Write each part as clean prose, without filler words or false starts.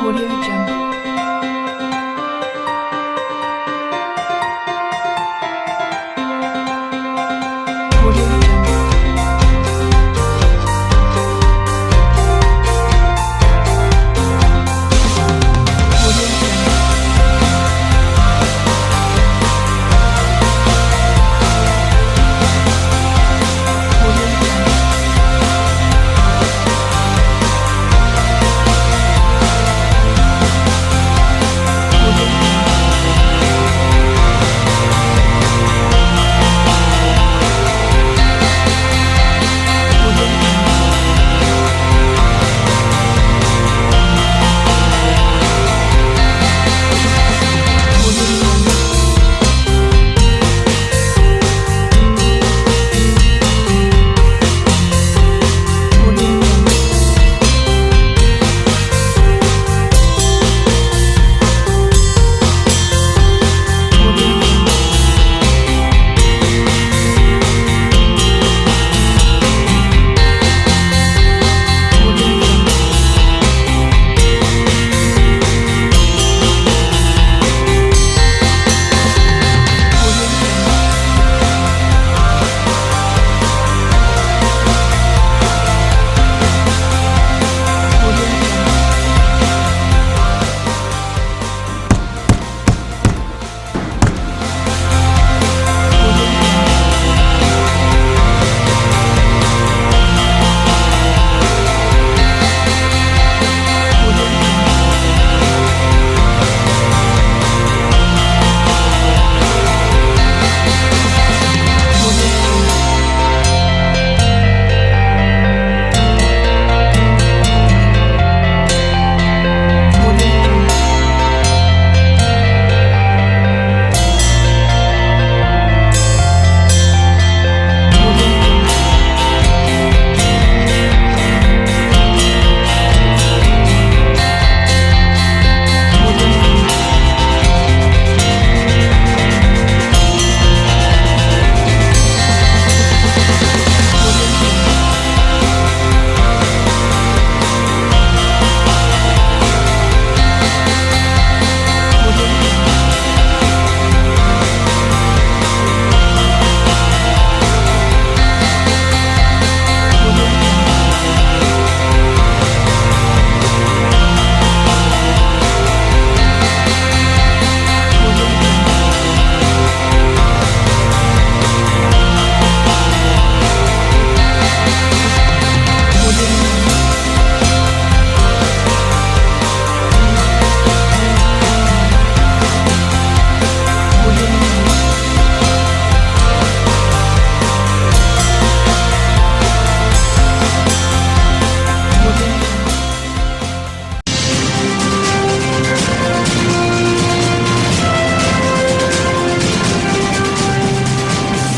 Audio Jungle. Audio Jungle. Audio Jungle. Audio Jungle.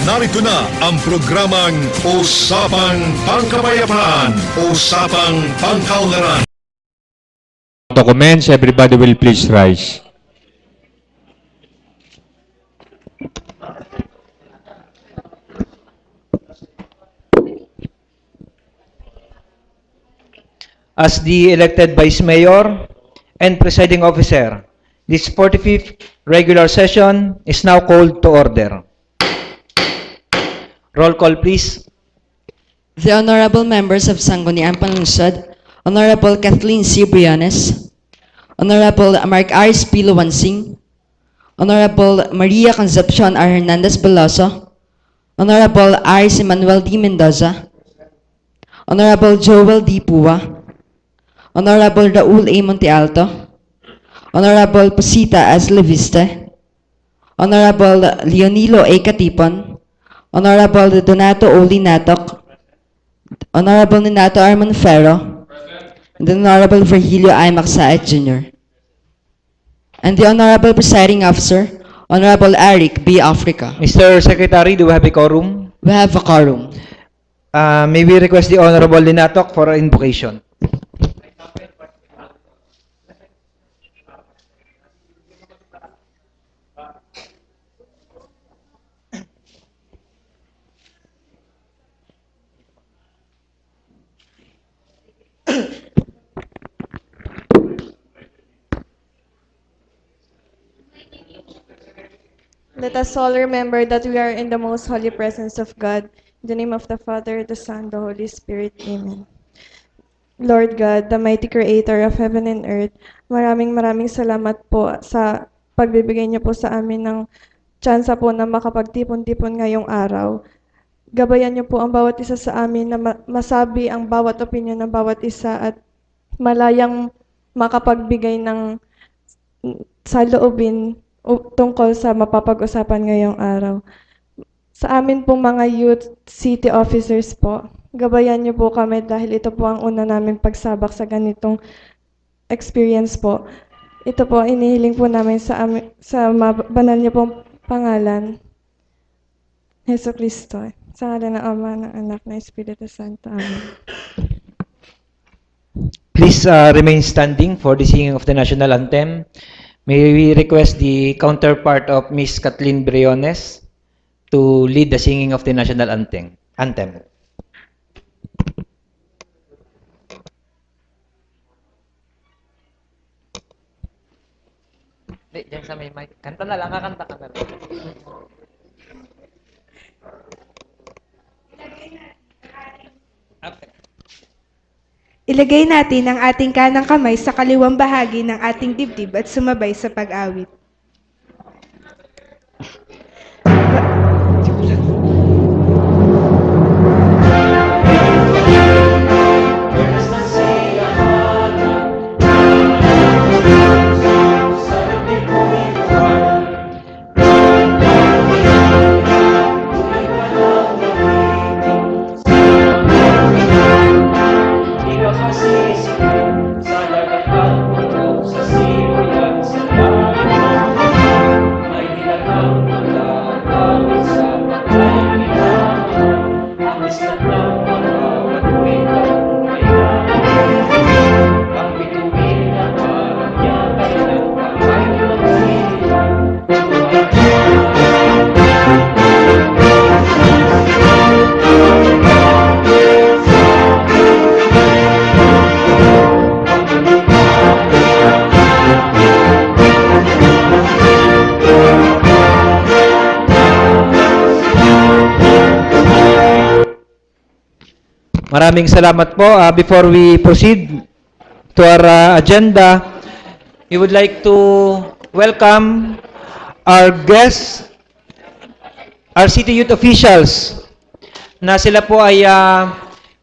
Narito na ang programang Usapang Pangkapayapaan, Usapang Pangkaunlaran. Documents, everybody will please rise. As the elected Vice Mayor and Presiding Officer, this 45th regular session is now called to order. Roll call, please. The Honorable Members of Sanguniang Panlungsod, Honorable Kathleen C. Briones, Honorable Mark R. Spiluwansing, Honorable Maria Concepcion R. Hernandez Veloso, Honorable R. Manuel D. Mendoza, Honorable Joel D. Pua, Honorable Raul A. Montealto, Honorable Pasita S. Leviste, Honorable Leonilo A. Catipon, Honorable Donato O. Linatok, Honorable Ninato R. Monferro, and the Honorable Virgilio I. Macsaet Jr. And the Honorable Presiding Officer, Honorable Eric B. Africa. Mr. Secretary, do we have a quorum? We have a quorum. May we request the Honorable Linatok for invocation? Let us all remember that we are in the most holy presence of God. In the name of the Father, the Son, the Holy Spirit. Amen. Lord God, the mighty creator of heaven and earth, maraming salamat po sa pagbibigay niyo po sa amin ng tsansa po na makapagtipon-tipon ngayong araw. Gabayan niyo po ang bawat isa sa amin na masabi ang bawat opinion ng bawat isa at malayang makapagbigay ng saloobin tungkol sa mapapag-usapan ngayong araw. Sa amin pong mga youth city officers po, gabayan niyo po kami dahil ito po ang una namin pagsabak sa ganitong experience po. Ito po, inihiling po namin sa banal niyo pong pangalan, Hesus Kristo. Sa ngalan ng Ama, ng Anak, ng Espiritu Santo. Amen. Please remain standing for the singing of the national anthem. May we request the counterpart of Miss Kathleen Briones to lead the singing of the national anthem. Diyan sa may mic. Kanta na lang, kakanta ka na lang. Ilagay natin ang ating kanang kamay sa kaliwang bahagi ng ating dibdib at sumabay sa pag-awit. Maraming salamat po. Before we proceed to our agenda, we would like to welcome our guests, our city youth officials, na sila po ay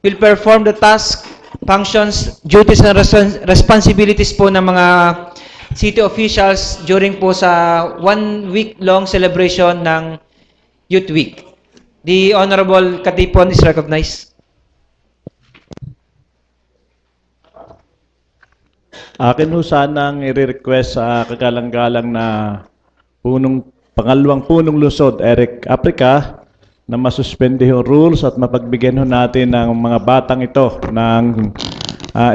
will perform the task, functions, duties, and responsibilities po ng mga city officials during po sa 1 week long celebration ng Youth Week. The Honorable Katipon is recognized. Akin ho sanang i-request sa kagalang-galang na pangalawang punong lungsod, Eric Africa, na masuspende yung rules at mapagbigyan ho natin ng mga batang ito ng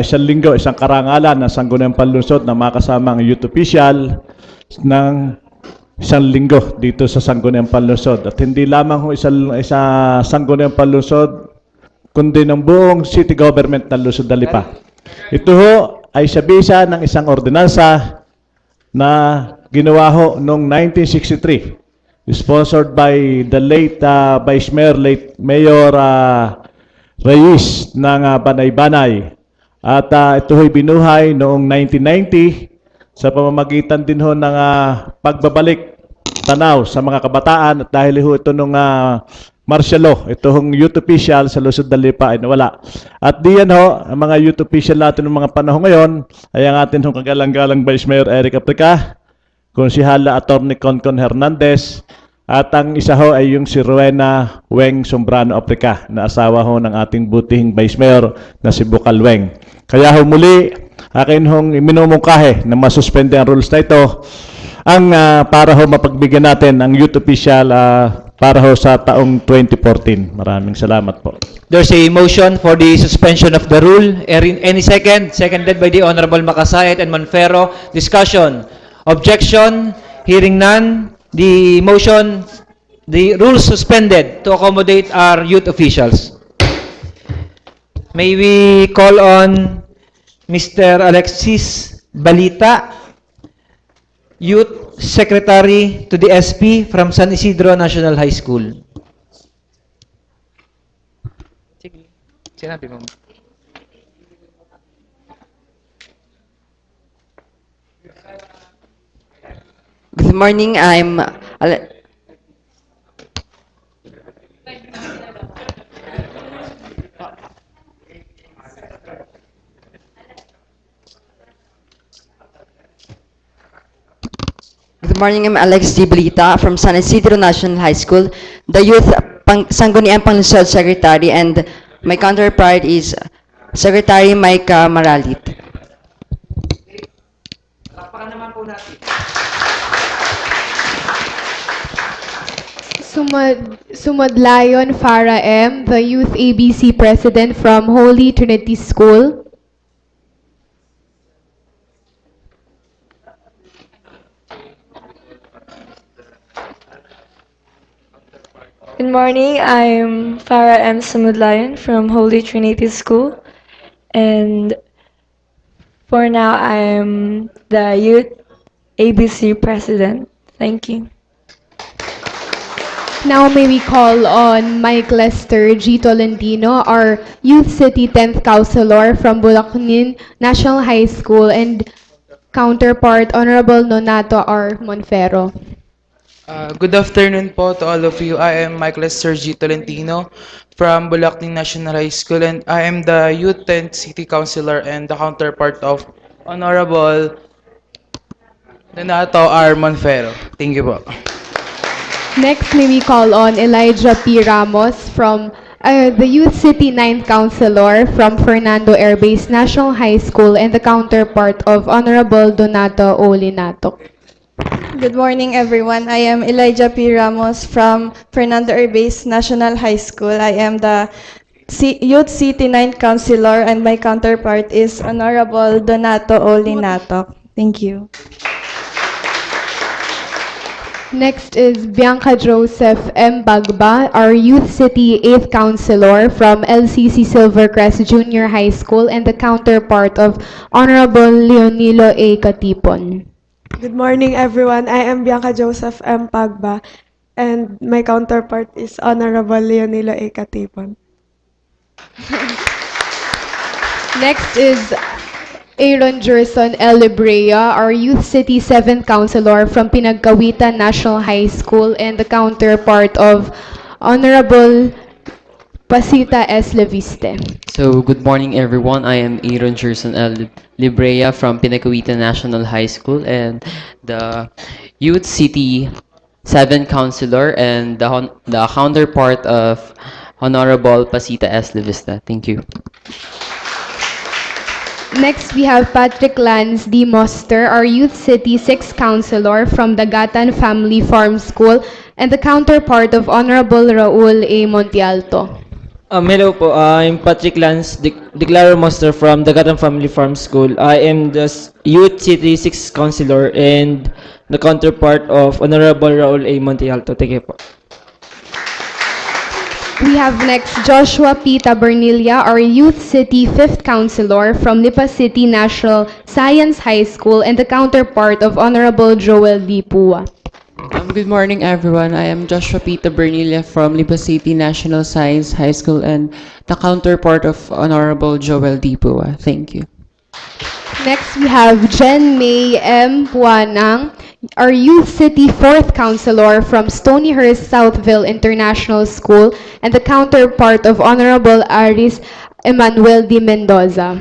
isang linggo, isang karangalan ng Sanguniang Panlungsod na makasama ang youth official ng isang linggo dito sa Sanguniang Panlungsod. At hindi lamang ho isa Sanguniang Panlungsod, kundi ng buong city government ng Luzon de Lipa. Ito ho ay sa bisa ng isang ordinansa na ginawa ho noong 1963, sponsored by the late Vice Mayor, late Mayor Reyes ng Banay-Banay. At ito ho'y binuhay noong 1990 sa pamamagitan din ho ng pagbabalik tanaw sa mga kabataan, at dahil ho ito nung martial law, itong youth official sa Luzon de Lipa ay nawala. At diyan ho, ang mga youth official natin ng mga panahon ngayon ay ang atin hong kagalang-galang Vice Mayor Eric Africa, Konsihala Atty. Concon Hernandez, at ang isa ho ay yung si Rowena Weng Sombrano Africa, na asawa ho ng ating butihing Vice Mayor na si Bukal Weng. Kaya ho muli, akin hong iminumungkahe na masuspende ang rules na ito para ho mapagbigyan natin ang youth official para ho sa taong 2014. Maraming salamat po. There's a motion for the suspension of the rule. Any second? Seconded by the Honorable Makasayat and Manfero. Discussion. Objection. Hearing none. The motion, the rules suspended to accommodate our youth officials. May we call on Mr. Alexis Balita Youth Secretary to the SP from San Isidro National High School. Sinabi mo. Good morning, Good morning, I'm Alex D. Blita from San Isidro National High School, the Youth Sangguniang Panlungsod Secretary, and my counterpart is Secretary Micah Maralit. Sumodlayon Farah M., the Youth ABC President from Holy Trinity School. Good morning, I'm Farah M. Sumudlayan from Holy Trinity School, and for now I'm the Youth ABC President. Thank you. Now may we call on Mike Lester G. Tolentino, our Youth City 10th Councilor from Bulacanin National High School, and counterpart Honorable Nonato R. Monfero. Good afternoon po to all of you. I am Michael Sergi Tolentino from Bulacning National High School, and I am the Youth 10th City Councilor and the counterpart of Honorable Donato R. Monfero. Thank you po. Next, may we call on Elijah P. Ramos from the Youth City 9th Councilor from Fernando Air Base National High School, and the counterpart of Honorable Donato O. Linato. Good morning, everyone. I am Elijah P. Ramos from Fernando Urbase National High School. I am the Youth City 9th Councilor, and my counterpart is Honorable Donato O. Linato. Thank you. Next is Bianca Joseph M. Bagba, our Youth City 8th Councilor from LCC Silvercrest Junior High School, and the counterpart of Honorable Leonilo A. Katipon. Good morning, everyone. I am Bianca Joseph M. Pagba, and my counterpart is Honorable Leonilo A. Katipon. Next is Aaron Jerson L. Librea, our Youth City 7th Councilor from Pinagkawitan National High School, and the counterpart of Honorable Pasita S. Leviste. So, good morning everyone. I am Aaron Gerson L. Librea from Pinakawita National High School and the Youth City 7 Councilor and the counterpart of Honorable Pasita S. Levista. Thank you. Next, we have Patrick Lance D. Moster, our Youth City 6th Councilor from the Gatan Family Farm School, and the counterpart of Honorable Raul A. Montialto. Hello po, I'm Patrick Lance, Declaro Master from the Gatan Family Farm School. I am the Youth City 6 Councilor and the counterpart of Honorable Raul A. Montialto. Thank you po. We have next Joshua P. Tabernilla, our Youth City 5th Councilor from Lipa City National Science High School, and the counterpart of Honorable Joel D. Pua. Good morning, everyone. I am Joshua Pita Bernilla from Lipa City National Science High School and the counterpart of Honorable Joel D. Pua. Thank you. Next, we have Jen May M. Puanang, our Youth City 4th Councilor from Stonyhurst Southville International School, and the counterpart of Honorable Aris Emmanuel D. Mendoza.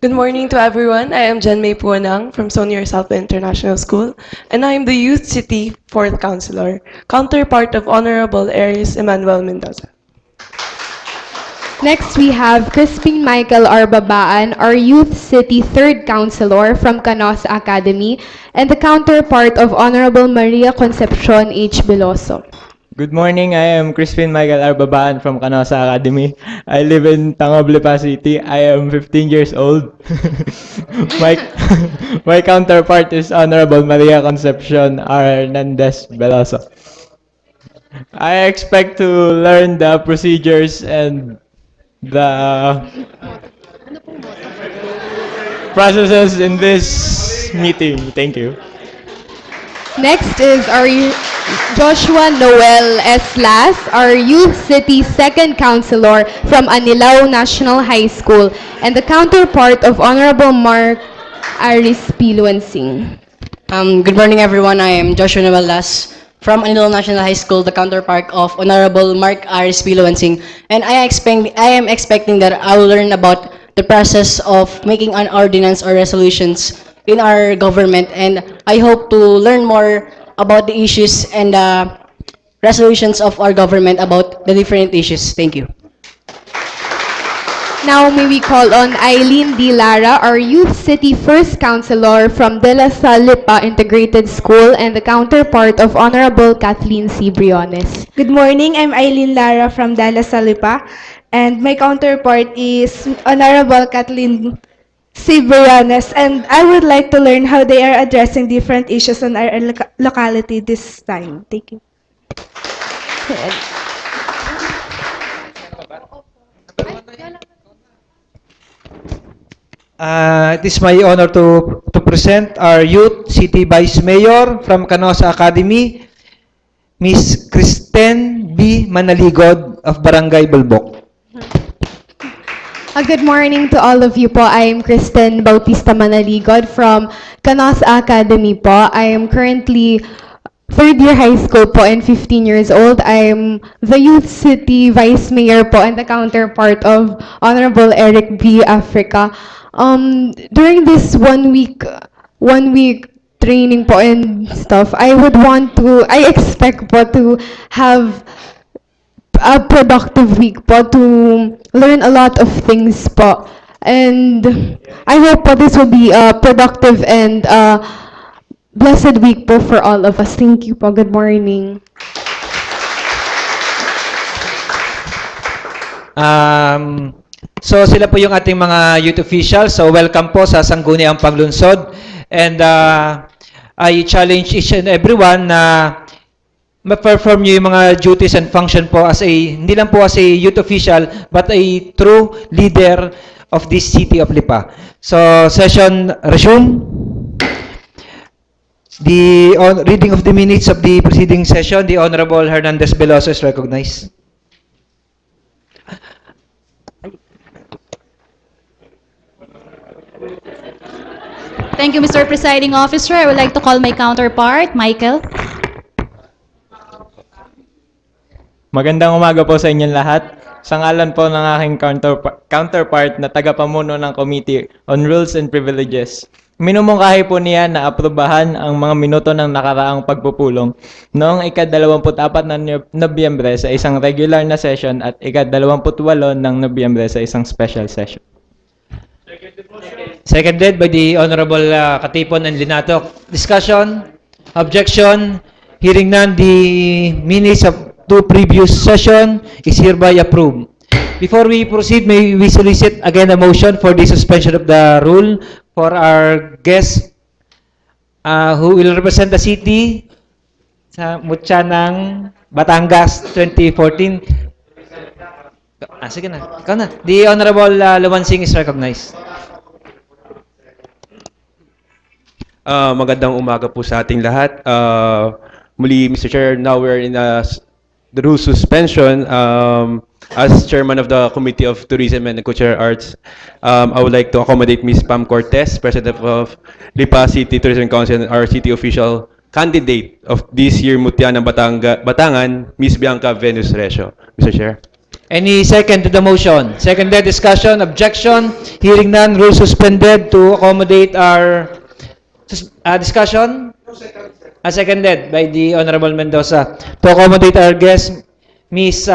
Good morning to everyone. I am Jen May Puanang from Sonier South International School, and I am the Youth City 4th Councilor, counterpart of Honorable Aris Emmanuel Mendoza. Next, we have Crispin Michael R. Babaan, our Youth City 3rd Councilor from Canosa Academy, and the counterpart of Honorable Maria Concepcion H. Beloso. Good morning, I am Crispin Michael Arbabaan from Canosa Academy. I live in Tangoblipa City. I am 15 years old. my, my counterpart is Honorable Maria Concepcion Hernandez Beloso. I expect to learn the procedures and the processes in this meeting. Thank you. Next is our Joshua Noel S. Las, our Youth City Second Councilor from Anilao National High School, and the counterpart of Honorable Mark Aris Piluansing. Good morning, everyone. I am Joshua Novelas from Anilao National High School, the counterpart of Honorable Mark Aris Piluansing. And I am expecting that I will learn about the process of making an ordinance or resolutions in our government. And I hope to learn more about the issues and resolutions of our government about the different issues. Thank you. Now may we call on Eileen D. Lara, our Youth City First Councilor from De La Salle Integrated School and the counterpart of Honorable Kathleen C. Briones. Good morning, I'm Eileen Lara from Dallas Salipa, and my counterpart is Honorable Kathleen Cibrianes, and I would like to learn how they are addressing different issues in our locality this time. Thank you. It is my honor to present our Youth City Vice Mayor from Canosa Academy, Miss Kristen B. Manaligod of Barangay Bulbok. Good morning to all of you po. I am Kristen Bautista Manaligod from Canosa Academy po. I am currently third year high school po and 15 years old. I am the Youth City Vice Mayor po and the counterpart of Honorable Eric B. Africa. During this one week training po and stuff, I expect po to have a productive week po to learn a lot of things po. And I hope po this will be a productive and blessed week po for all of us. Thank you po. Good morning. So sila po yung ating mga youth officials. So welcome po sa Sanguniang Panlungsod. And I challenge each and everyone na ma-perform nyo yung mga duties and function po as hindi lang po as a youth official, but a true leader of this city of Lipa. So session resume. The reading of the minutes of the preceding session, the Honorable Hernandez Veloso is recognized. Thank you, Mr. Presiding Officer. I would like to call my counterpart, Michael. Magandang umaga po sa inyong lahat. Sa ngalan po ng aking counterpart na tagapamuno ng Committee on Rules and Privileges, minumungkahi po niya na aprubahan ang mga minuto ng nakaraang pagpupulong noong ika-24 na Nobyembre sa isang regular na session at ika-28 ng Nobyembre sa isang special session. Seconded by the Honorable Katipon and Linato. Discussion? Objection? Hearing none, the minutes of two previous session is hereby approved. Before we proceed, may we solicit again a motion for the suspension of the rule for our guest who will represent the city sa Mutyanang Batangas 2014. Sige na. Ikaw na. The Honorable Luwansing is recognized. Magandang umaga po sa ating lahat. Muli, Mr. Chair, now we're in the rule suspension. As chairman of the Committee of Tourism and Cultural Arts, I would like to accommodate Ms. Pam Cortez, President of Lipa City Tourism Council, and our city official candidate of this year Mutyanang Batangan, Ms. Bianca Venus Recio. Mr. Chair. Any second to the motion? Seconded, discussion, objection, hearing none, rule suspended to accommodate our discussion? Seconded by the Honorable Mendoza to accommodate our guest, Ms.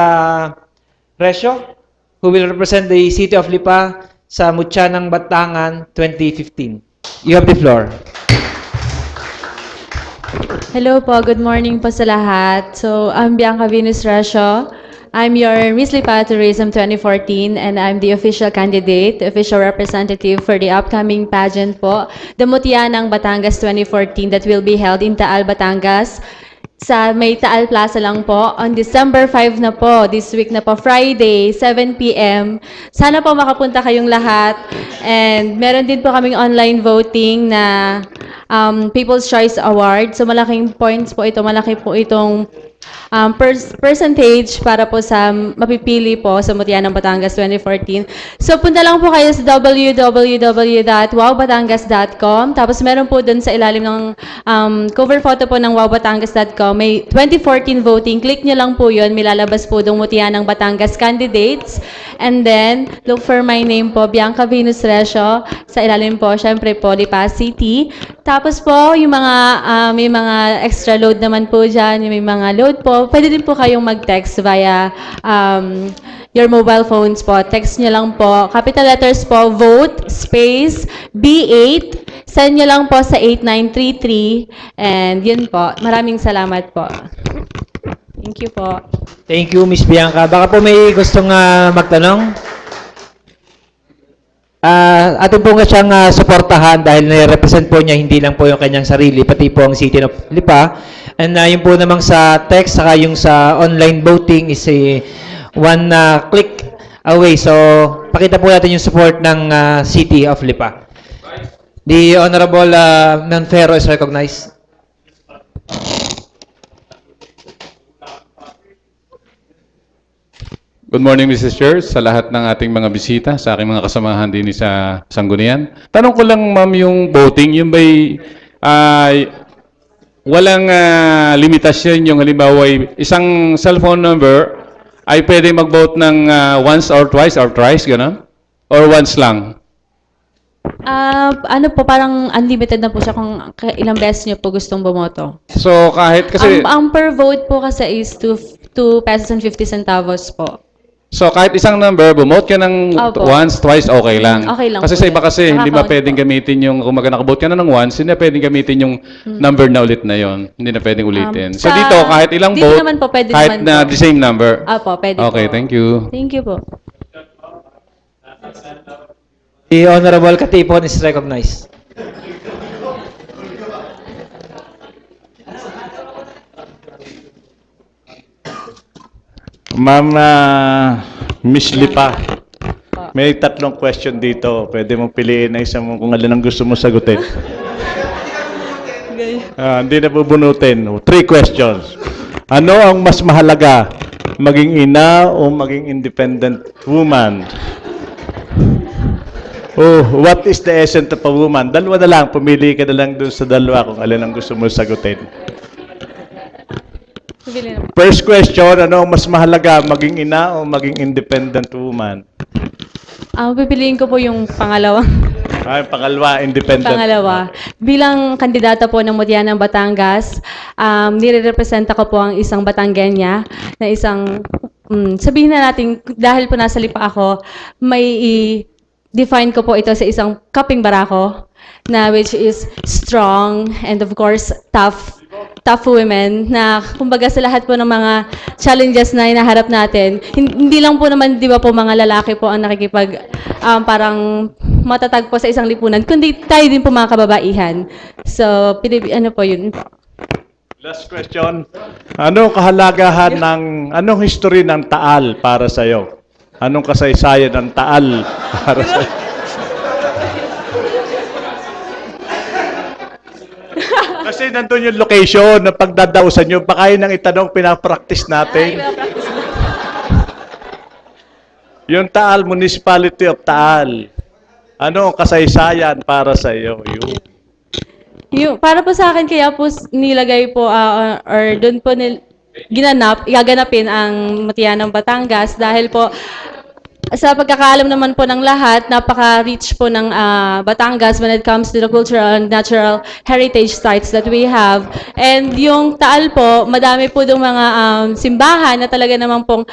Recio, who will represent the City of Lipa sa Mutyanang Batangan 2015. You have the floor. Hello po, good morning po sa lahat. So, I'm Bianca Venus Recio. I'm your Miss Lipa Tourism 2014 and I'm the official candidate, the official representative for the upcoming pageant po, the Mutyanang Batangas 2014 that will be held in Taal, Batangas. Sa may Taal Plaza lang po, on December 5 na po, this week na po, Friday, 7 p.m. Sana po makapunta kayong lahat. And meron din po kaming online voting na People's Choice Award. So malaking points po ito, malaki po itong percentage para po sa mapipili po sa Mutihan ng Batangas 2014. So punta lang po kayo sa www.wowbatangas.com. Tapos meron po dun sa ilalim ng cover photo po ng wowbatangas.com, may 2014 voting. Click nyo lang po yun. May lalabas po dong Mutihan ng Batangas candidates. And then, look for my name po, Bianca Venus Resio. Sa ilalim po, syempre po, Lipa City. Tapos po, yung mga, may mga extra load naman po dyan, may mga load po. Pwede din po kayong mag-text via your mobile phones po. Text nyo lang po. Capital letters po, vote, space, B8. Send nyo lang po sa 8933. And yun po. Maraming salamat po. Thank you po. Thank you, Miss Bianca. Baka po may gustong magtanong? Atin po nga siyang suportahan dahil nire-represent po niya hindi lang po yung kanyang sarili, pati po ang City of Lipa. And yung po namang sa text, saka yung sa online voting is one click away. So, pakita po natin yung support ng City of Lipa. The Honorable Nanfero is recognized. Good morning, Mrs. Chair, sa lahat ng ating mga bisita, sa aking mga kasamahan din sa Sangguniang. Tanong ko lang, ma'am, yung voting, yung ba'y walang limitasyon, yung halimbawa isang cellphone number ay pwede mag-vote ng once or twice gano'n? Or once lang? Ano po, parang unlimited na po siya kung ilang beses niyo po gustong bumoto. So, kahit kasi... Ang per vote po kasi is 2 pesos and 50 centavos po. So, kahit isang number, bumote ka ng Opo. once, twice, okay lang. Okay lang Kasi po sa yun. iba kasi, hindi ba Nakaka-count pwedeng po. gamitin yung, kung nakabote ka na ng once, hindi na pwedeng gamitin yung number na ulit na yon. Hindi na pwedeng ulitin. So, sa- dito, kahit ilang dito vote, naman po, pwede kahit naman na po. the same number. Apo, pwede Okay, po. thank you. Thank you po. The Honorable Katipon is recognized. Ma'am Miss Lipa, may tatlong question dito. Pwede mong piliin na isang kung alin ang gusto mo sagutin. Hindi na bubunutin. 3 questions. Ano ang mas mahalaga? Maging ina o maging independent woman? Oh, what is the essence of a woman? Dalawa na lang. Pumili ka na lang dun sa dalawa kung alin ang gusto mo sagutin. Bibili na po. First question, ano ang mas mahalaga? Maging ina o maging independent woman? Pipiliin ko po yung pangalawang. Ay, pangalawa, independent. Pangalawa. Bilang kandidata po ng Mutihan ng Batangas, nire-representa ko po ang isang Batanggenya na isang, sabihin na natin, dahil po nasa Lipa ako, may define ko po ito sa isang kaping barako na which is strong and of course tough women na kumbaga sa lahat po ng mga challenges na hinaharap natin, hindi lang po naman 'di ba po mga lalaki po ang nakikipag parang matatag po sa isang lipunan, kundi tayo din po mga kababaihan. So, ano po yun po. Last question. Anong kahalagahan anong history ng Taal para sa iyo? Anong kasaysayan ng Taal para sa iyo? Kasi nandun yung location na pagdadausan nyo, baka yun ang itanong pinapractice natin. Yung Taal, Municipality of Taal. Ano ang kasaysayan para sa iyo? Para po sa akin, kaya po nilagay po, or doon po gaganapin ang Mutihan ng Batangas dahil po sa pagkakaalam naman po ng lahat, napaka-rich po ng Batangas when it comes to the cultural and natural heritage sites that we have. And yung Taal po, madami po yung mga simbahan na talaga naman pong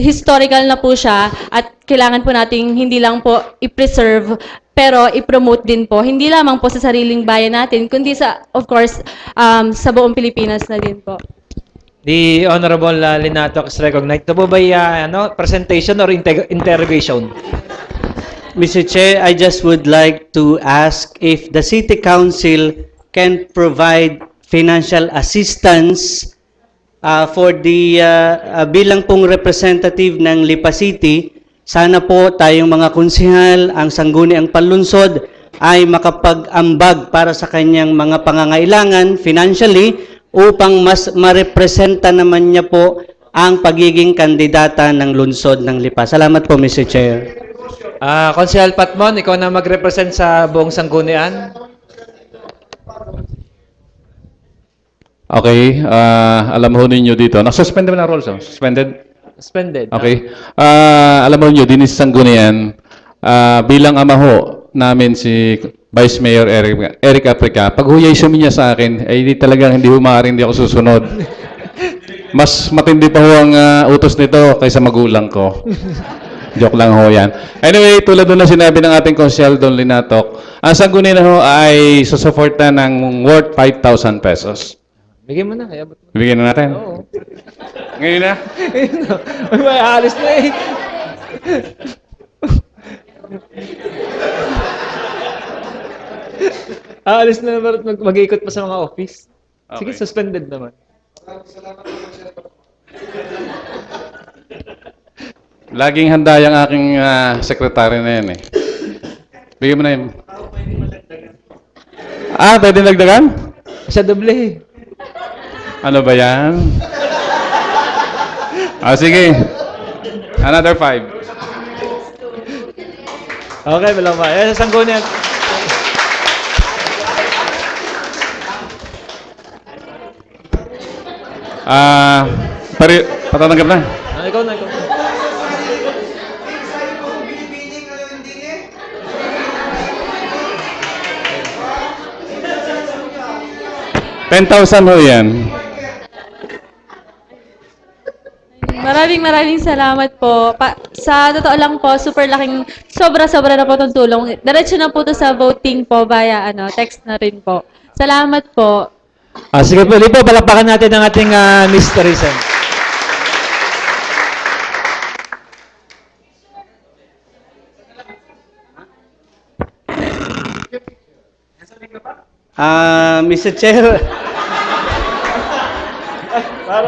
historical na po siya at kailangan po nating hindi lang po i-preserve pero i-promote din po. Hindi lamang po sa sariling bayan natin, kundi sa, of course, sa buong Pilipinas na din po. The Honorable Linato is recognized. Ito po ba presentation or interrogation? Mr. Chair, I just would like to ask if the City Council can provide financial assistance for the bilang pong representative ng Lipa City. Sana po tayong mga konsehal, ang Sangguniang Panlungsod, ay makapag-ambag para sa kanyang mga pangangailangan financially upang mas marepresenta naman niya po ang pagiging kandidata ng lungsod ng Lipa. Salamat po, Mr. Chair. Konsehal Patmon, ikaw na mag-represent sa buong Sangguniang. Okay, alam ho ninyo dito. Nasuspended na roles, oh? Suspended? Suspended. Okay. Alam mo nyo, din sa Sanguniang, bilang ama ho namin si Vice Mayor Eric Aprica, pag huyay suminya sa akin, ay talagang hindi humaaring hindi ako susunod. Mas matindi pa ho ang utos nito kaysa magulang ko. Joke lang ho yan. Anyway, tulad doon na sinabi ng ating konsyal Don Linatok, ang Sangguniang ho ay susuporta ng worth 5,000 pesos. Bigyan mo na. Kaya ba't mo? Bigyan na natin. Oo. Ngayon na. May alis na eh. Aalis na naman at mag-iikot pa sa mga office. Sige, Okay. suspended naman. Laging handa yung aking sekretary na yan eh. Bigyan mo na yun. Pwede nagdagan? Sa doble eh. Ano ba yan? Sige. Another 5. Okay, walang ba. Sa Sangguniang. Patatanggap na. Ikaw na, ikaw na. $10,000 ho yan. Maraming salamat po. Sa totoo lang po, sobra-sobra na po itong tulong. Diretso na po ito sa voting po via text na rin po. Salamat po. Sige po, Lipo, palakpakan natin ang ating Miss Teresa. Mr. Chair,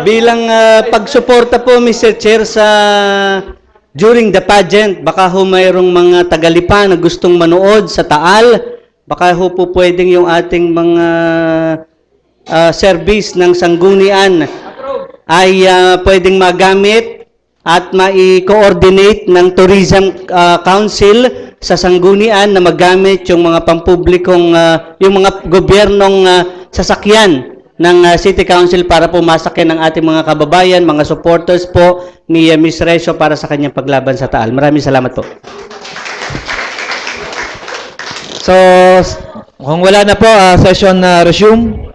bilang pagsuporta po, Mr. Chair, sa during the pageant, baka ho mayroong mga tagalipa na gustong manood sa Taal, baka ho po pwedeng yung ating mga service ng Sangguniang ay pwedeng magamit at mai-coordinate ng Tourism Council sa Sangguniang na magamit yung mga pampublikong, yung mga gobyernong sasakyan ng City Council para po masakyan ng ating mga kababayan, mga supporters po ni Ms. Resio para sa kanyang paglaban sa Taal. Maraming salamat po. So, kung wala na po, session resume.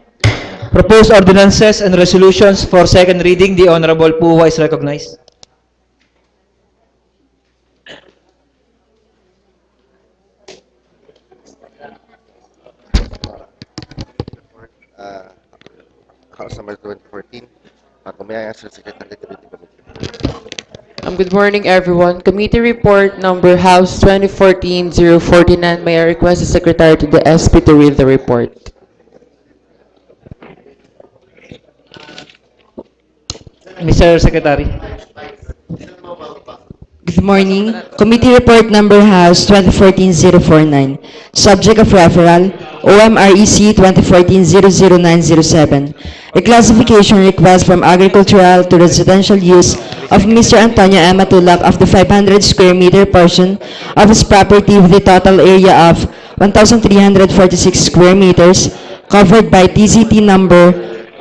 Proposed ordinances and resolutions for second reading. The Honorable Puwa is recognized. House number 2014. May I ask the Secretary to read the committee? Good morning, everyone. Committee report number House 2014-049. May I request the Secretary to the SP to read the report? Mr. Secretary. Good morning. Committee report number House 2014-049. Subject of referral, OMREC 2014-00907. A classification request from agricultural to residential use of Mr. Antonio M. Matulak of the 500 square meter portion of his property with a total area of 1,346 square meters covered by TCT number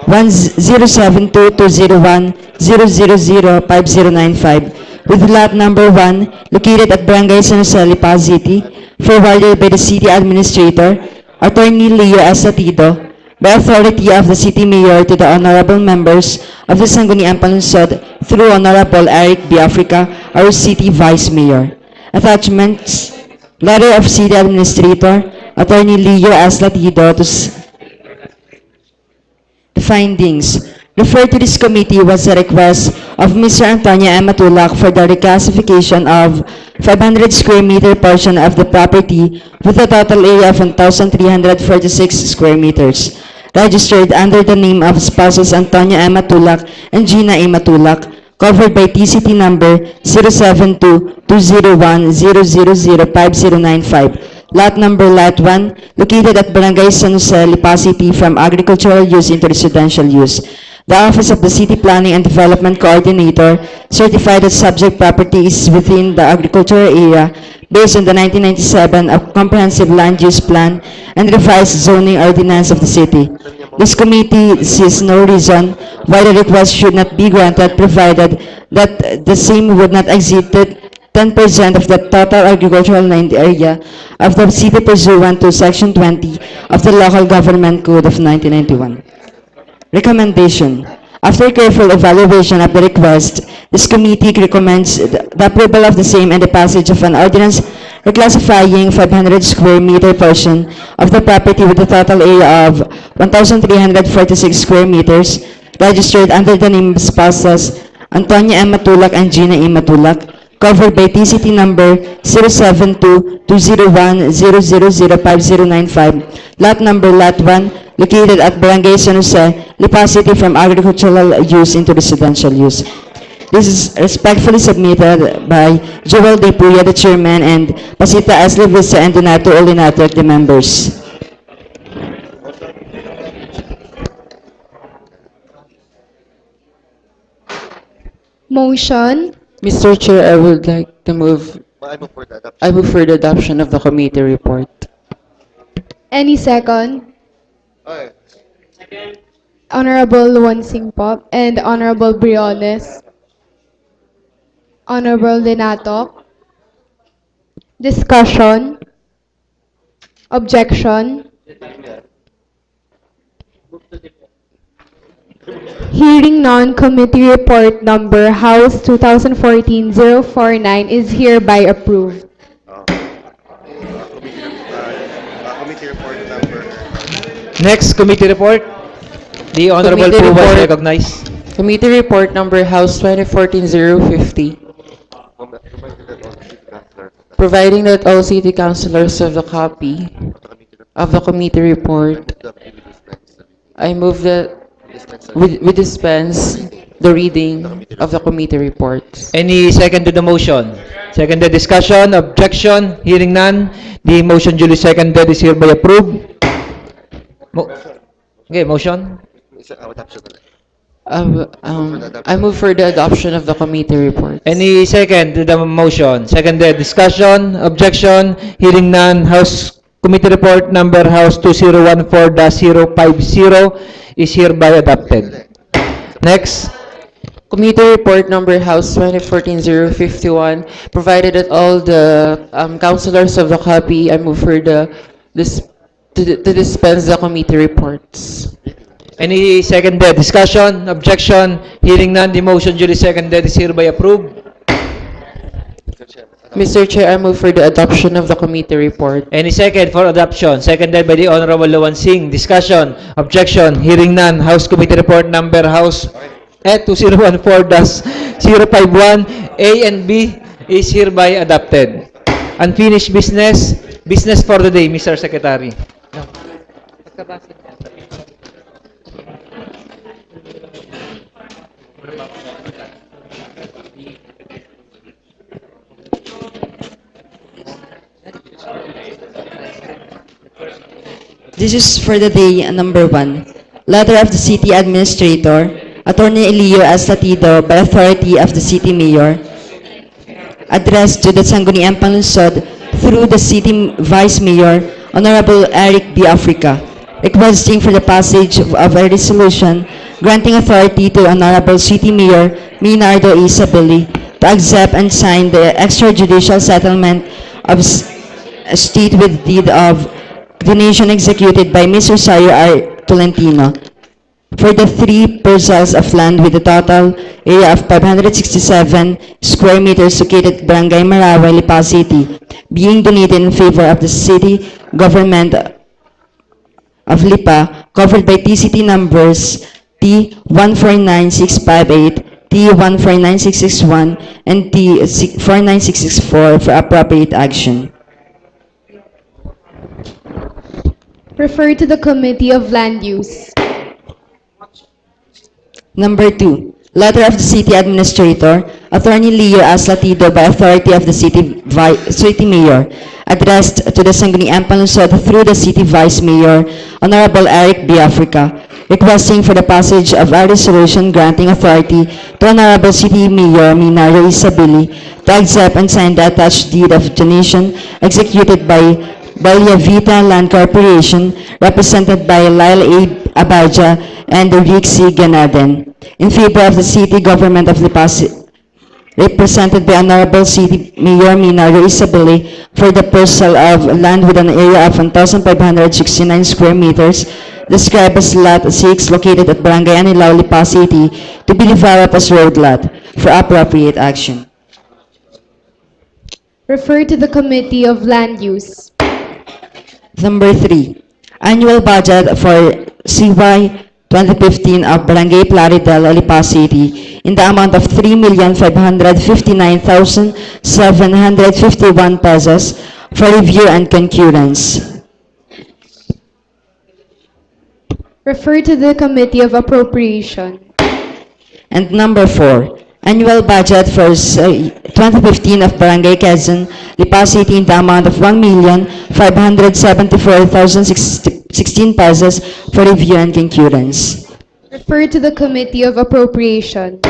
1072-201-000-5095 with lot number 1 located at Barangay San Jose, Lipa City, forwarded by the City Administrator, Attorney Leo S. Latido, by authority of the City Mayor to the Honorable Members of the Sanguniang Panlungsod through Honorable Eric B. Africa, our City Vice Mayor. Attachments, letter of City Administrator, Attorney Leo S. Latido to the findings referred to this committee was a request of Mr. Antonio M. Matulak for the reclassification of 500 square meter portion of the property with a total area of 1,346 square meters, registered under the name of spouses Antonio M. Matulak and Gina A. Matulak, covered by TCT number 072-201-000-5095, Lot 1, located at Barangay San Jose, Lipa City, from agricultural use into residential use. The Office of the City Planning and Development Coordinator certified that subject property is within the agricultural area based on the 1997 Comprehensive Land Use Plan and revised zoning ordinance of the city. This committee sees no reason why the request should not be granted, provided that the same would not exceed 10% of the total agricultural land area of the city pursuant to Section 20 of the Local Government Code of 1991. Recommendation. After careful evaluation of the request, this committee recommends the approval of the same and the passage of an ordinance reclassifying 500 square meter portion of the property with a total area of 1,346 square meters registered under the name of spouses Antonia M. Matulak and Gina E. Matulak, covered by TCT number 072-201-0005095, lot 1, located at Barangay San Jose, Lipa City, from agricultural use into residential use. This is respectfully submitted by Joel De Puya, the chairman, and Pasita S. Levisa and Donato Olinato, the members. Motion. Mr. Chair, I would like to move, I move for the adoption. I move for the adoption of the committee report. Any second? Okay. Honorable Luansing po and Honorable Briones. Honorable Linato. Discussion. Objection. Hearing none, committee report number House 2014-049 is hereby approved. Committee report number. Next committee report. The Honorable Committee Poo is report. recognized. Committee report number House 2014-050, providing that all city councilors have a copy of the committee report. I move that we dispense the reading of the committee reports. Any second to the motion? Seconded discussion, objection, hearing none. The motion duly seconded is hereby approved. Okay, motion. Adoption. I move for the adoption of the committee report. Any second to the motion? Seconded discussion, objection, hearing none. House Committee Report number House 2014-050 is hereby adopted. Next. Committee report number House 2014-051, provided that all the councilors have the copy, I move for to dispense the committee reports. Any seconded discussion, objection, hearing none. The motion duly seconded is hereby approved. Mr. Chair, I move for the adoption of the committee report. Any second for adoption? Seconded by the Honorable Luansing. Discussion, objection, hearing none. House Committee Report number House 2014-051 A and B is hereby adopted. Unfinished business, business for the day, Mr. Secretary. This is for the day number 1. Letter of the City Administrator, Attorney Elio S. Latido, by authority of the City Mayor, addressed to the Sanguniang Panlungsod through the City Vice Mayor, Honorable Eric B. Africa, requesting for the passage of a resolution granting authority to Honorable City Mayor Minardo E. Sabili to accept and sign the extrajudicial settlement of state with deed of donation executed by Mr. Rosario R. Tolentino for the 3 parcels of land with a total area of 567 square meters located at Barangay Maraway, Lipa City, being donated in favor of the city government of Lipa, covered by TCT numbers T149658, T149661, and T49664 for appropriate action. Refer to the Committee of Land Use. Number 2, Letter of the City Administrator, Attorney Leo S. Latido by authority of the City Mayor, addressed to the Sanguniang Panlungsod through the City Vice Mayor, Honorable Eric B. Africa, requesting for the passage of a resolution granting authority to Honorable City Mayor Minario Isabili to accept and sign the attached deed of donation executed by Vita Land Corporation, represented by Lyle A. Abaja and Rick C. Ganaden, in favor of the city government of Lipa, represented by Honorable City Mayor Minario Isabili, for the parcel of land with an area of 1,569 square meters, described as Lot 6, located at Barangay Anilao, Lipa City, to be developed as road lot for appropriate action. Refer to the Committee of Land Use. Number 3, annual budget for CY 2015 of Barangay Plaridel, Lipa City in the amount of 3,559,751 pesos for review and concurrence. Refer to the Committee of Appropriation. And number 4, annual budget for 2015 of Barangay Quezon, Lipa City in the amount of 1,574,016 pesos for review and concurrence. Refer to the Committee of Appropriation.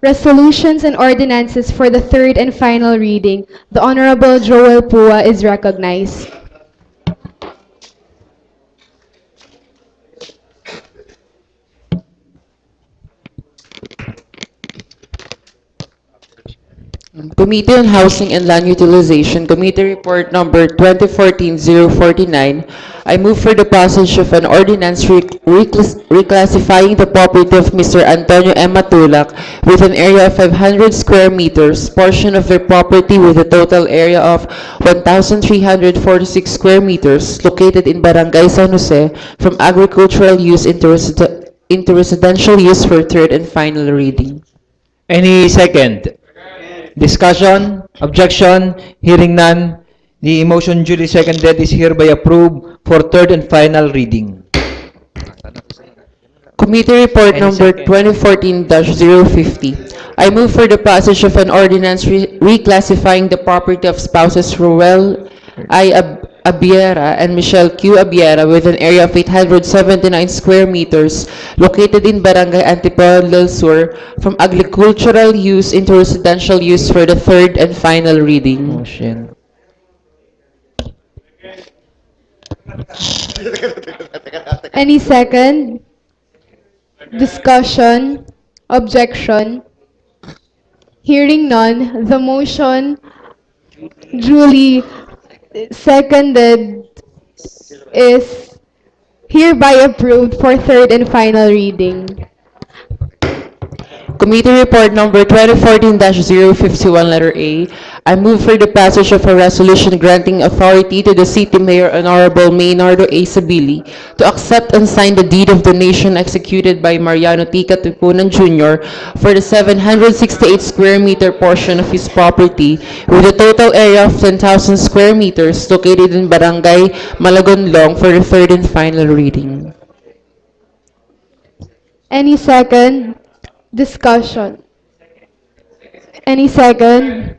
Resolutions and ordinances for the third and final reading. The Honorable Joel Pua is recognized. Committee on Housing and Land Utilization, Committee Report Number 2014-049. I move for the passage of an ordinance reclassifying the property of Mr. Antonio M. Matulak with an area of 500 square meters, portion of their property with a total area of 1,346 square meters, located in Barangay San Jose, from agricultural use into residential use for third and final reading. Any second? Discussion? Objection? Hearing none. The motion duly seconded is hereby approved for third and final reading. Committee Report Any Number second? 2014-050. I move for the passage of an ordinance reclassifying the property of spouses Ruel I. Abiera and Michelle Q. Abiera with an area of 879 square meters located in Barangay Antipolo del Sur from agricultural use into residential use for the third and final reading. Motion. Any second? Discussion? Objection? Hearing none, the motion duly seconded is hereby approved for third and final reading. Committee Report Number 2014-051, letter A. I move for the passage of a resolution granting authority to the City Mayor Honorable Maynardo A. Sabili to accept and sign the deed of donation executed by Mariano T. Katipunan Jr. for the 768 square meter portion of his property with a total area of 10,000 square meters located in Barangay Malagonlong for the third and final reading. Any second? Discussion? Any second?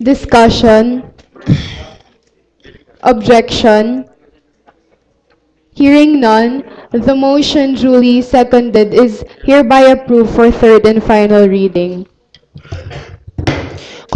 Discussion? Objection? Hearing none, the motion duly seconded is hereby approved for third and final reading.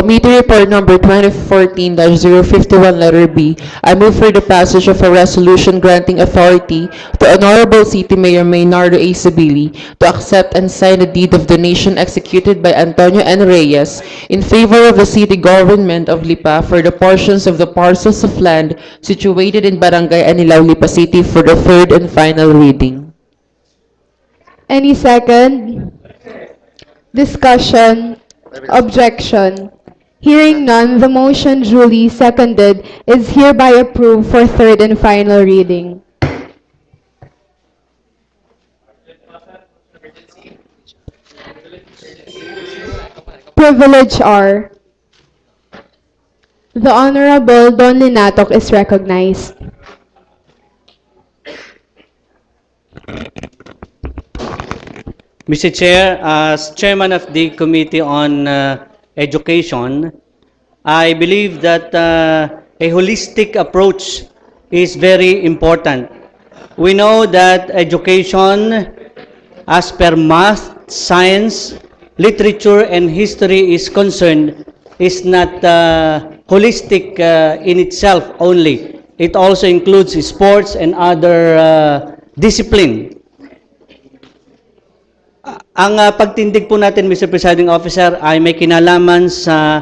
Committee Report Number 2014-051, letter B. I move for the passage of a resolution granting authority to Honorable City Mayor Maynardo A. Sabili to accept and sign a deed of donation executed by Antonio N. Reyes in favor of the city government of Lipa for the portions of the parcels of land situated in Barangay Anilao, Lipa City for the third and final reading. Any second? Discussion? Objection? Hearing none, the motion duly seconded is hereby approved for third and final reading. Privilege R. The Honorable Don Linatok is recognized. Mr. Chair, as chairman of the Committee on Education, I believe that a holistic approach is very important. We know that education, as per math, science, literature, and history is concerned, is not holistic in itself only. It also includes sports and other discipline. Ang pagtindig po natin, Mr. Presiding Officer, ay may kinalaman sa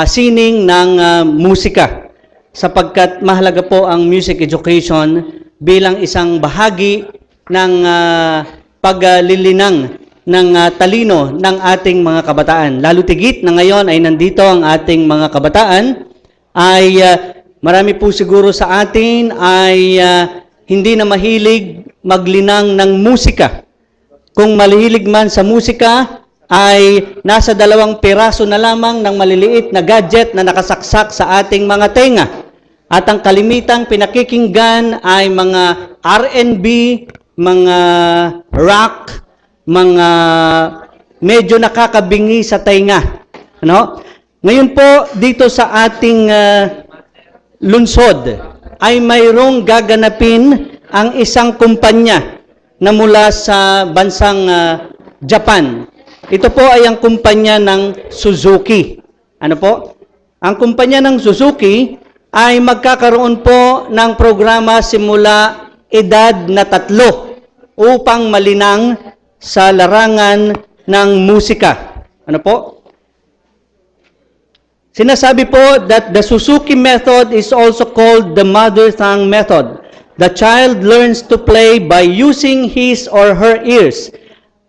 sining ng musika, sapagkat mahalaga po ang music education bilang isang bahagi ng paglilinang ng talino ng ating mga kabataan. Lalo tigit na ngayon ay nandito ang ating mga kabataan, ay marami po siguro sa atin ay hindi na mahilig maglinang ng musika. Kung mahilig man sa musika, ay nasa 2 piraso na lamang ng maliliit na gadget na nakasaksak sa ating mga tenga. At ang kalimitang pinakikinggan ay mga R&B, mga rock, mga medyo nakakabingi sa tenga. Ano? Ngayon po, dito sa ating lungsod, ay mayroong gaganapin ang isang kumpanya na mula sa bansang Japan. Ito po ay ang kumpanya ng Suzuki. Ano po? Ang kumpanya ng Suzuki ay magkakaroon po ng programa simula edad na 3 upang malinang sa larangan ng musika. Ano po? Sinasabi po that the Suzuki method is also called the mother tongue method. The child learns to play by using his or her ears,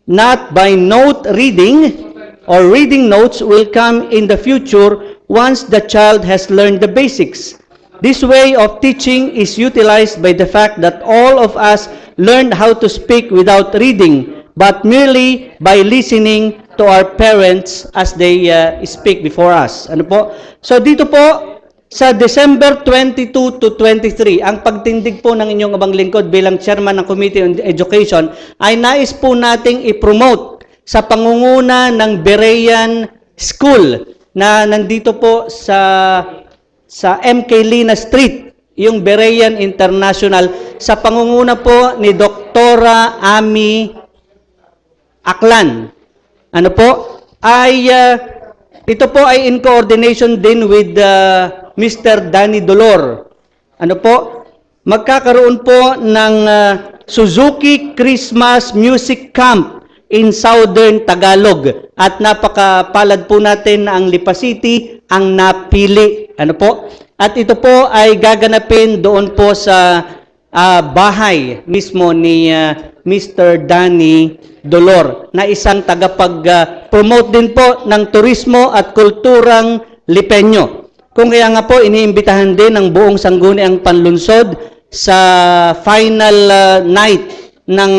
not by note reading, or reading notes will come in the future once the child has learned the basics. This way of teaching is utilized by the fact that all of us learned how to speak without reading, but merely by listening to our parents as they speak before us. Ano po? So dito po, sa December 22 to 23, ang pagtindig po ng inyong abang lingkod bilang chairman ng Committee on Education ay nais po nating i-promote sa pangunguna ng Berean School na nandito po sa MK Lina Street, yung Berean International, sa pangunguna po ni Doktora Ami Aklan. Ano po? Ito po ay in coordination din with Mr. Danny Dolor. Ano po? Magkakaroon po ng Suzuki Christmas Music Camp in Southern Tagalog. At napakapalad po natin na ang Lipa City ang napili. Ano po? At ito po ay gaganapin doon po sa bahay mismo ni Mr. Danny Dolor, na isang tagapag-promote din po ng turismo at kulturang Lipenyo. Kung kaya nga po, iniimbitahan din ng buong Sanguniang Panlungsod sa final night ng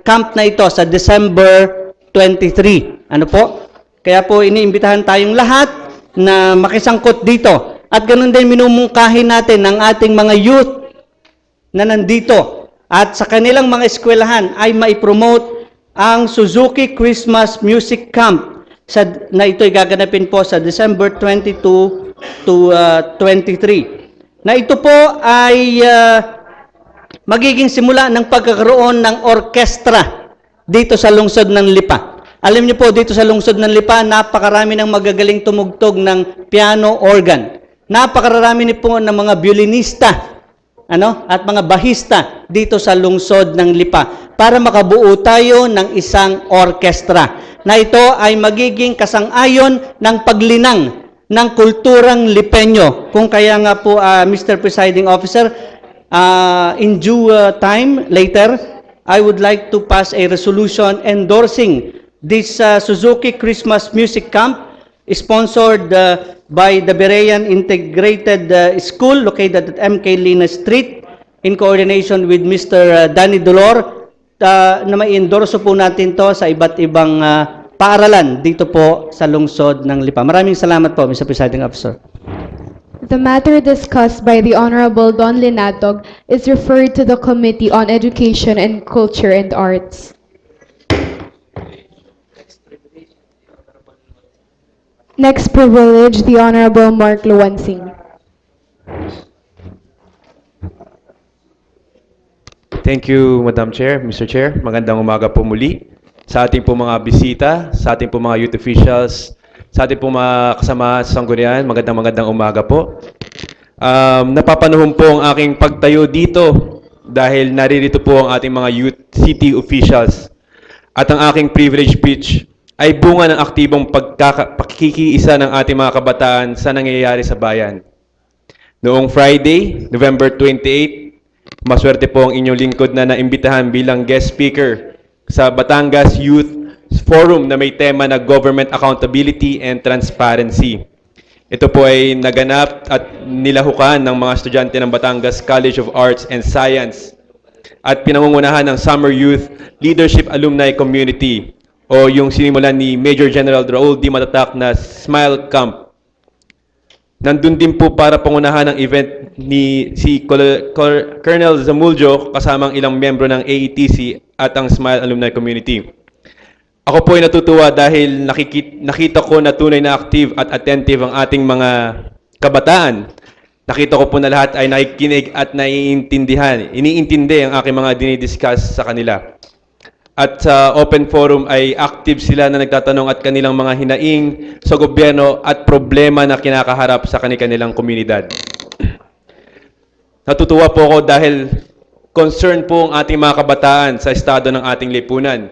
camp na ito sa December 23. Ano po? Kaya po, iniimbitahan tayong lahat na makisangkot dito. At ganun din minumungkahin natin ng ating mga youth na nandito. At sa kanilang mga eskwelahan ay maipromote ang Suzuki Christmas Music Camp na ito'y gaganapin po sa December 22 to 23. Na ito po ay magiging simula ng pagkakaroon ng orkestra dito sa lungsod ng Lipa. Alam niyo po, dito sa lungsod ng Lipa, napakarami ng magagaling tumugtog ng piano organ. Napakarami po ng mga violinista at mga bahista dito sa lungsod ng Lipa para makabuo tayo ng isang orkestra na ito ay magiging kasang-ayon ng paglinang ng kulturang Lipenyo. Kung kaya nga po, Mr. Presiding Officer, in due time later, I would like to pass a resolution endorsing this Suzuki Christmas Music Camp sponsored by the Berean Integrated School located at MK Lina Street in coordination with Mr. Danny Dolor, na mai-endorso po natin to sa iba't ibang paaralan dito po sa lungsod ng Lipa. Maraming salamat po, Mr. Presiding Officer. The matter discussed by the Honorable Don Linatog is referred to the Committee on Education and Culture and Arts. Next privilege, the Honorable Mark Luwansing. Thank you, Madam Chair, Mr. Chair. Magandang umaga po muli sa ating po mga bisita, sa ating po mga youth officials, sa ating po mga kasama sa Sangguniang. Magandang umaga po. Napapanahon po ang aking pagtayo dito dahil naririto po ang ating mga youth city officials. At ang aking privilege speech ay bunga ng aktibong pagkikiisa ng ating mga kabataan sa nangyayari sa bayan. Noong Friday, November 28, maswerte po ang inyong lingkod na naimbitahan bilang guest speaker sa Batangas Youth Forum na may tema na Government Accountability and Transparency. Ito po ay naganap at nilahukan ng mga estudyante ng Batangas College of Arts and Science at pinangungunahan ng Summer Youth Leadership Alumni Community o yung sinimulan ni Major General Raul D. Matatak na Smile Camp. Nandun din po para pangunahan ng event ni si Colonel Zamuljo kasamang ilang membro ng AETC at ang Smile Alumni Community. Ako po ay natutuwa dahil nakita ko na tunay na active at attentive ang ating mga kabataan. Nakita ko po na lahat ay nakikinig at iniintindi ang aking mga dinidiscuss sa kanila. At sa open forum ay active sila na nagtatanong at kanilang mga hinaing sa gobyerno at problema na kinakaharap sa kanilang komunidad. Natutuwa po ako dahil concern po ang ating mga kabataan sa estado ng ating lipunan.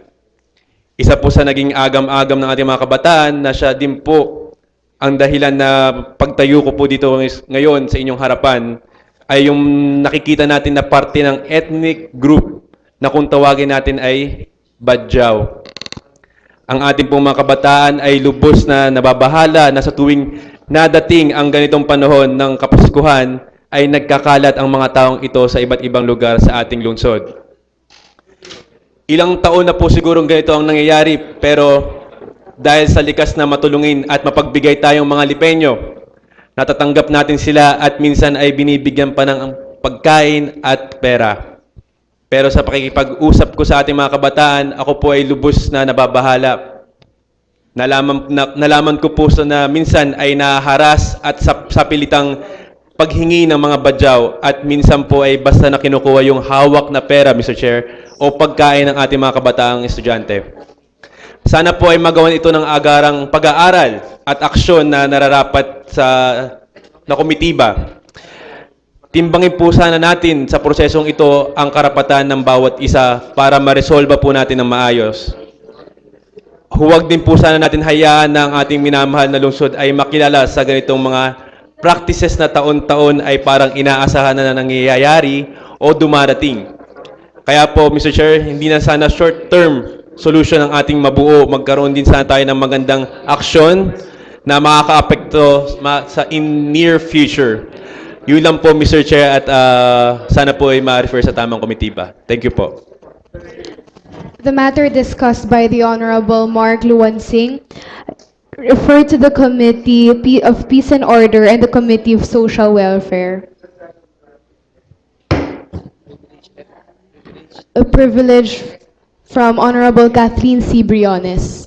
Isa po sa naging agam-agam ng ating mga kabataan na siya din po ang dahilan na pagtayo ko po dito ngayon sa inyong harapan ay yung nakikita natin na parte ng ethnic group na kung tawagin natin ay Badyaw. Ang ating pong mga kabataan ay lubos na nababahala na sa tuwing nadating ang ganitong panahon ng Kapaskuhan ay nagkakalat ang mga taong ito sa iba't ibang lugar sa ating lungsod. Ilang taon na po sigurong ganito ang nangyayari pero dahil sa likas na matulungin at mapagbigay tayong mga lipenyo, natatanggap natin sila at minsan ay binibigyan pa ng pagkain at pera. Pero sa pakikipag-usap ko sa ating mga kabataan, ako po ay lubos na nababahala. Nalaman ko po na minsan ay naharas at sa pilitang paghingi ng mga badyaw at minsan po ay basta na kinukuha yung hawak na pera, Mr. Chair, o pagkain ng ating mga kabataang estudyante. Sana po ay magawan ito ng agarang pag-aaral at aksyon na nararapat na komitiba. Timbangin po sana natin sa prosesong ito ang karapatan ng bawat isa para ma-resolve po natin ng maayos. Huwag din po sana natin hayaan na ang ating minamahal na lungsod ay makilala sa ganitong mga practices na taon-taon ay parang inaasahan na nangyayari o dumarating. Kaya po, Mr. Chair, hindi na sana short-term solution ang ating mabuo. Magkaroon din sana tayo ng magandang aksyon na makaka-apekto in near future. Yun lang po, Mr. Chair, at sana po ay ma-refer sa tamang komitiba. Thank you po. The matter discussed by the Honorable Mark Luwansing referred to the Committee of Peace and Order and the Committee of Social Welfare. A privilege from Honorable Kathleen C. Briones.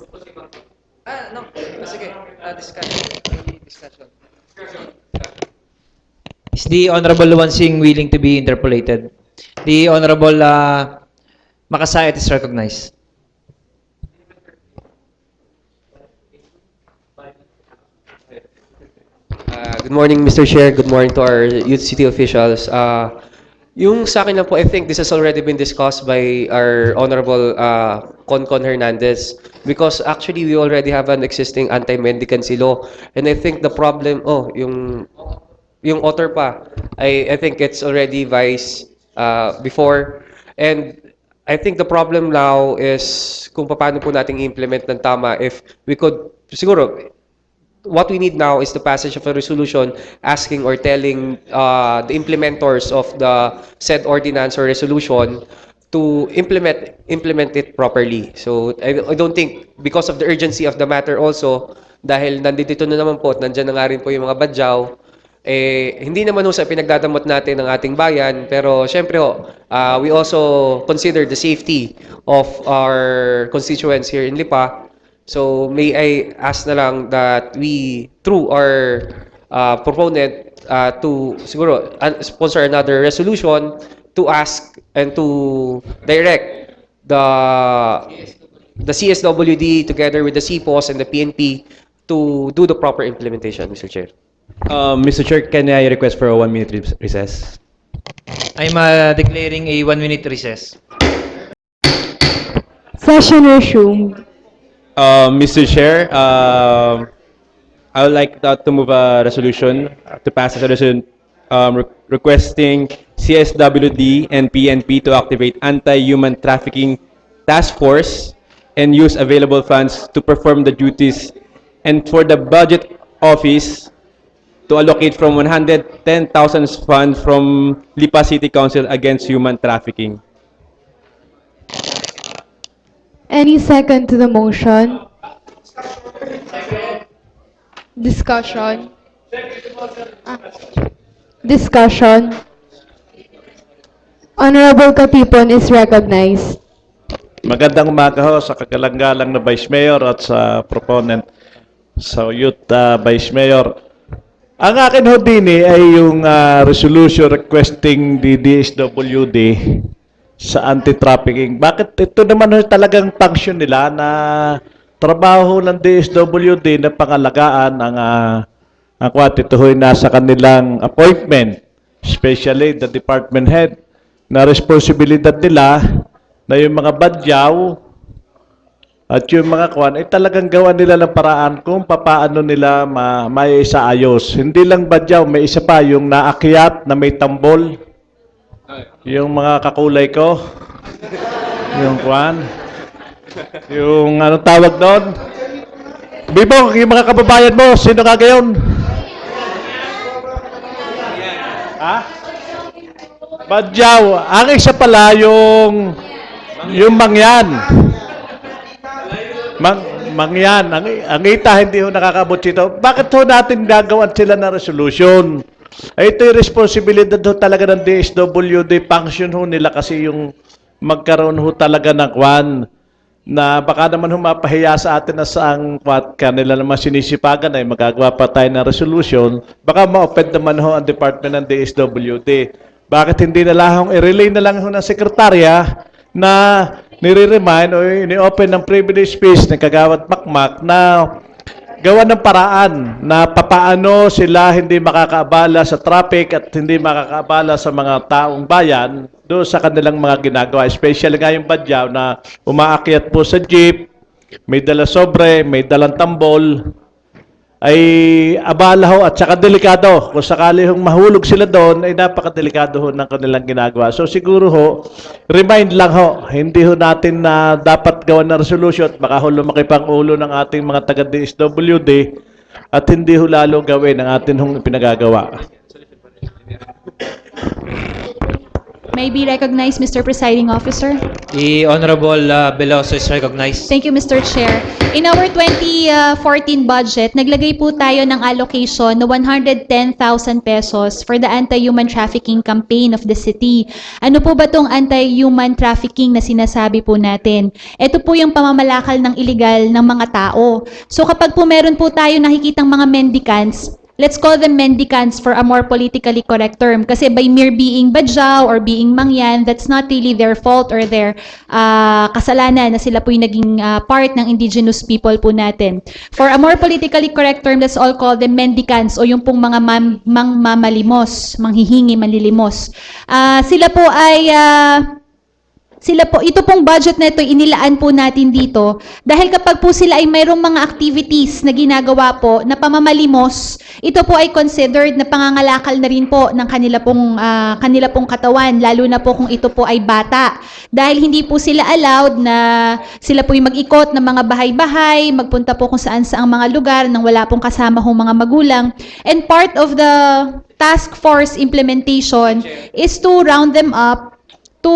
Is the Honorable Luwansing willing to be interpolated? The Honorable Makasayat is recognized. Good morning, Mr. Chair. Good morning to our youth city officials. Yung sa akin lang po, I think this has already been discussed by our Honorable Concon Hernandez because actually we already have an existing anti-mendicancy law. And I think the problem, yung author pa, I think it's already vice before. And I think the problem now is kung paano po nating implement ng tama if we could, siguro, what we need now is the passage of a resolution asking or telling the implementors of the said ordinance or resolution to implement it properly. So I don't think because of the urgency of the matter also dahil nandito na naman po at nandiyan na nga rin po yung mga badyaw hindi naman sa pinagdadamot natin ng ating bayan pero syempre we also consider the safety of our constituents here in Lipa. So may I ask na lang that we, through our proponent, to siguro sponsor another resolution to ask and to direct the CSWD together with the CPOS and the PNP to do the proper implementation, Mr. Chair. Mr. Chair, can I request for a 1-minute recess? I'm declaring a 1-minute recess. Session resumed. Mr. Chair, I would like to move a resolution to pass a resolution requesting CSWD and PNP to activate anti-human trafficking task force and use available funds to perform the duties, and for the budget office to allocate from 110,000 funds from Lipa City Council against human trafficking. Any second to the motion? Discussion. Discussion. Honorable Katipon is recognized. Magandang umaga ho sa kagalang-galang na Vice Mayor at sa proponent sa Youth Vice Mayor. Ang akin ho din ay yung resolution requesting the DSWD sa anti-trafficking. Bakit ito naman ho talagang function nila na trabaho ng DSWD na pangalagaan ang ito ho'y nasa kanilang appointment, especially the department head, na responsibilidad nila na yung mga badyaw at yung mga kwan ay talagang gawa nila ng paraan kung papaano nila may isaayos. Hindi lang badyaw, may isa pa yung naakyat na may tambol. Yung mga kakulay ko. Yung kwan. Yung anong tawag doon? Bibong, yung mga kababayan mo, sino ka gayon? Ha? Badyaw. Ang isa pala yung mangyan. Mangyan. Ang ita hindi ho nakakabot dito. Bakit ho natin gagawan sila na resolution? Ito yung responsibilidad ho talaga ng DSWD. Function ho nila kasi yung magkaroon ho talaga ng kwan na baka naman humapahiya sa atin na saang kanila naman sinisipagan ay magagawa pa tayo ng resolution, baka ma-offend naman ho ang department ng DSWD. Bakit hindi na lang i-relay na lang ho ng sekretarya na nire-remind o ini-open ng privilege space ng Kagawad Makmak na gawa ng paraan na papaano sila hindi makakaabala sa traffic at hindi makakaabala sa mga taong bayan doon sa kanilang mga ginagawa. Especially nga yung badyaw na umaakyat po sa jeep, may dala sobre, may dalang tambol, ay abala ho at saka delikado. Kung sakali hong mahulog sila doon, ay napakadelikado ho ng kanilang ginagawa. So siguro ho, remind lang ho, hindi ho natin na dapat gawan ng resolution at baka ho lumaki pang ulo ng ating mga taga-DSWD at hindi ho lalo gawin ang ating hong pinagagawa. May be recognized, Mr. Presiding Officer. The Honorable Veloso is recognized. Thank you, Mr. Chair. In our 2014 budget, naglagay po tayo ng allocation na 110,000 pesos for the anti-human trafficking campaign of the city. Ano po ba tong anti-human trafficking na sinasabi po natin? Ito po yung pamamalakal ng illegal ng mga tao. So kapag po meron po tayo nakikitang mga mendicants, let's call them mendicants for a more politically correct term. Kasi by mere being badyaw or being mangyan, that's not really their fault or their kasalanan na sila po yung naging part ng indigenous people po natin. For a more politically correct term, let's all call them mendicants o yung pong mga mangmamalimos, manghihingi, manlilimos. Ito pong budget na ito, inilaan po natin dito dahil kapag po sila ay mayroong mga activities na ginagawa po na pamamalimos, ito po ay considered na pangangalakal na rin po ng kanila pong katawan, lalo na po kung ito po ay bata. Dahil hindi po sila allowed na sila po yung mag-ikot ng mga bahay-bahay, magpunta po kung saan-saang mga lugar nang wala pong kasama hong mga magulang. And part of the task force implementation is to round them up, to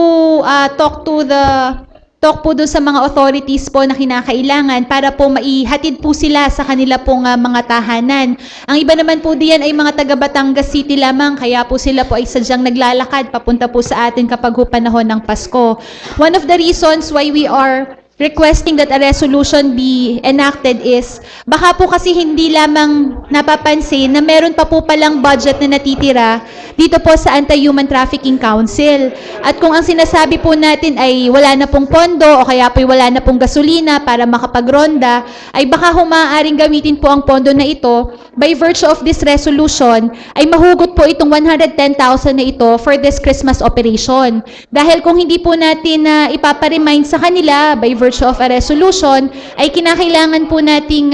talk po doon sa mga authorities po na kinakailangan para po maihatid po sila sa kanila pong mga tahanan. Ang iba naman po diyan ay mga taga Batangas City lamang, kaya po sila po ay sadyang naglalakad papunta po sa atin kapag panahon ng Pasko. One of the reasons why we are requesting that a resolution be enacted is, baka po kasi hindi lamang napapansin na meron pa po palang budget na natitira dito po sa Anti-Human Trafficking Council. At kung ang sinasabi po natin ay wala na pong pondo o kaya po wala na pong gasolina para makapagronda, ay baka humaaring gamitin po ang pondo na ito by virtue of this resolution ay mahugot po itong 110,000 na ito for this Christmas operation. Dahil kung hindi po natin ipaparemind sa kanila by virtue of a resolution, ay kinakailangan po nating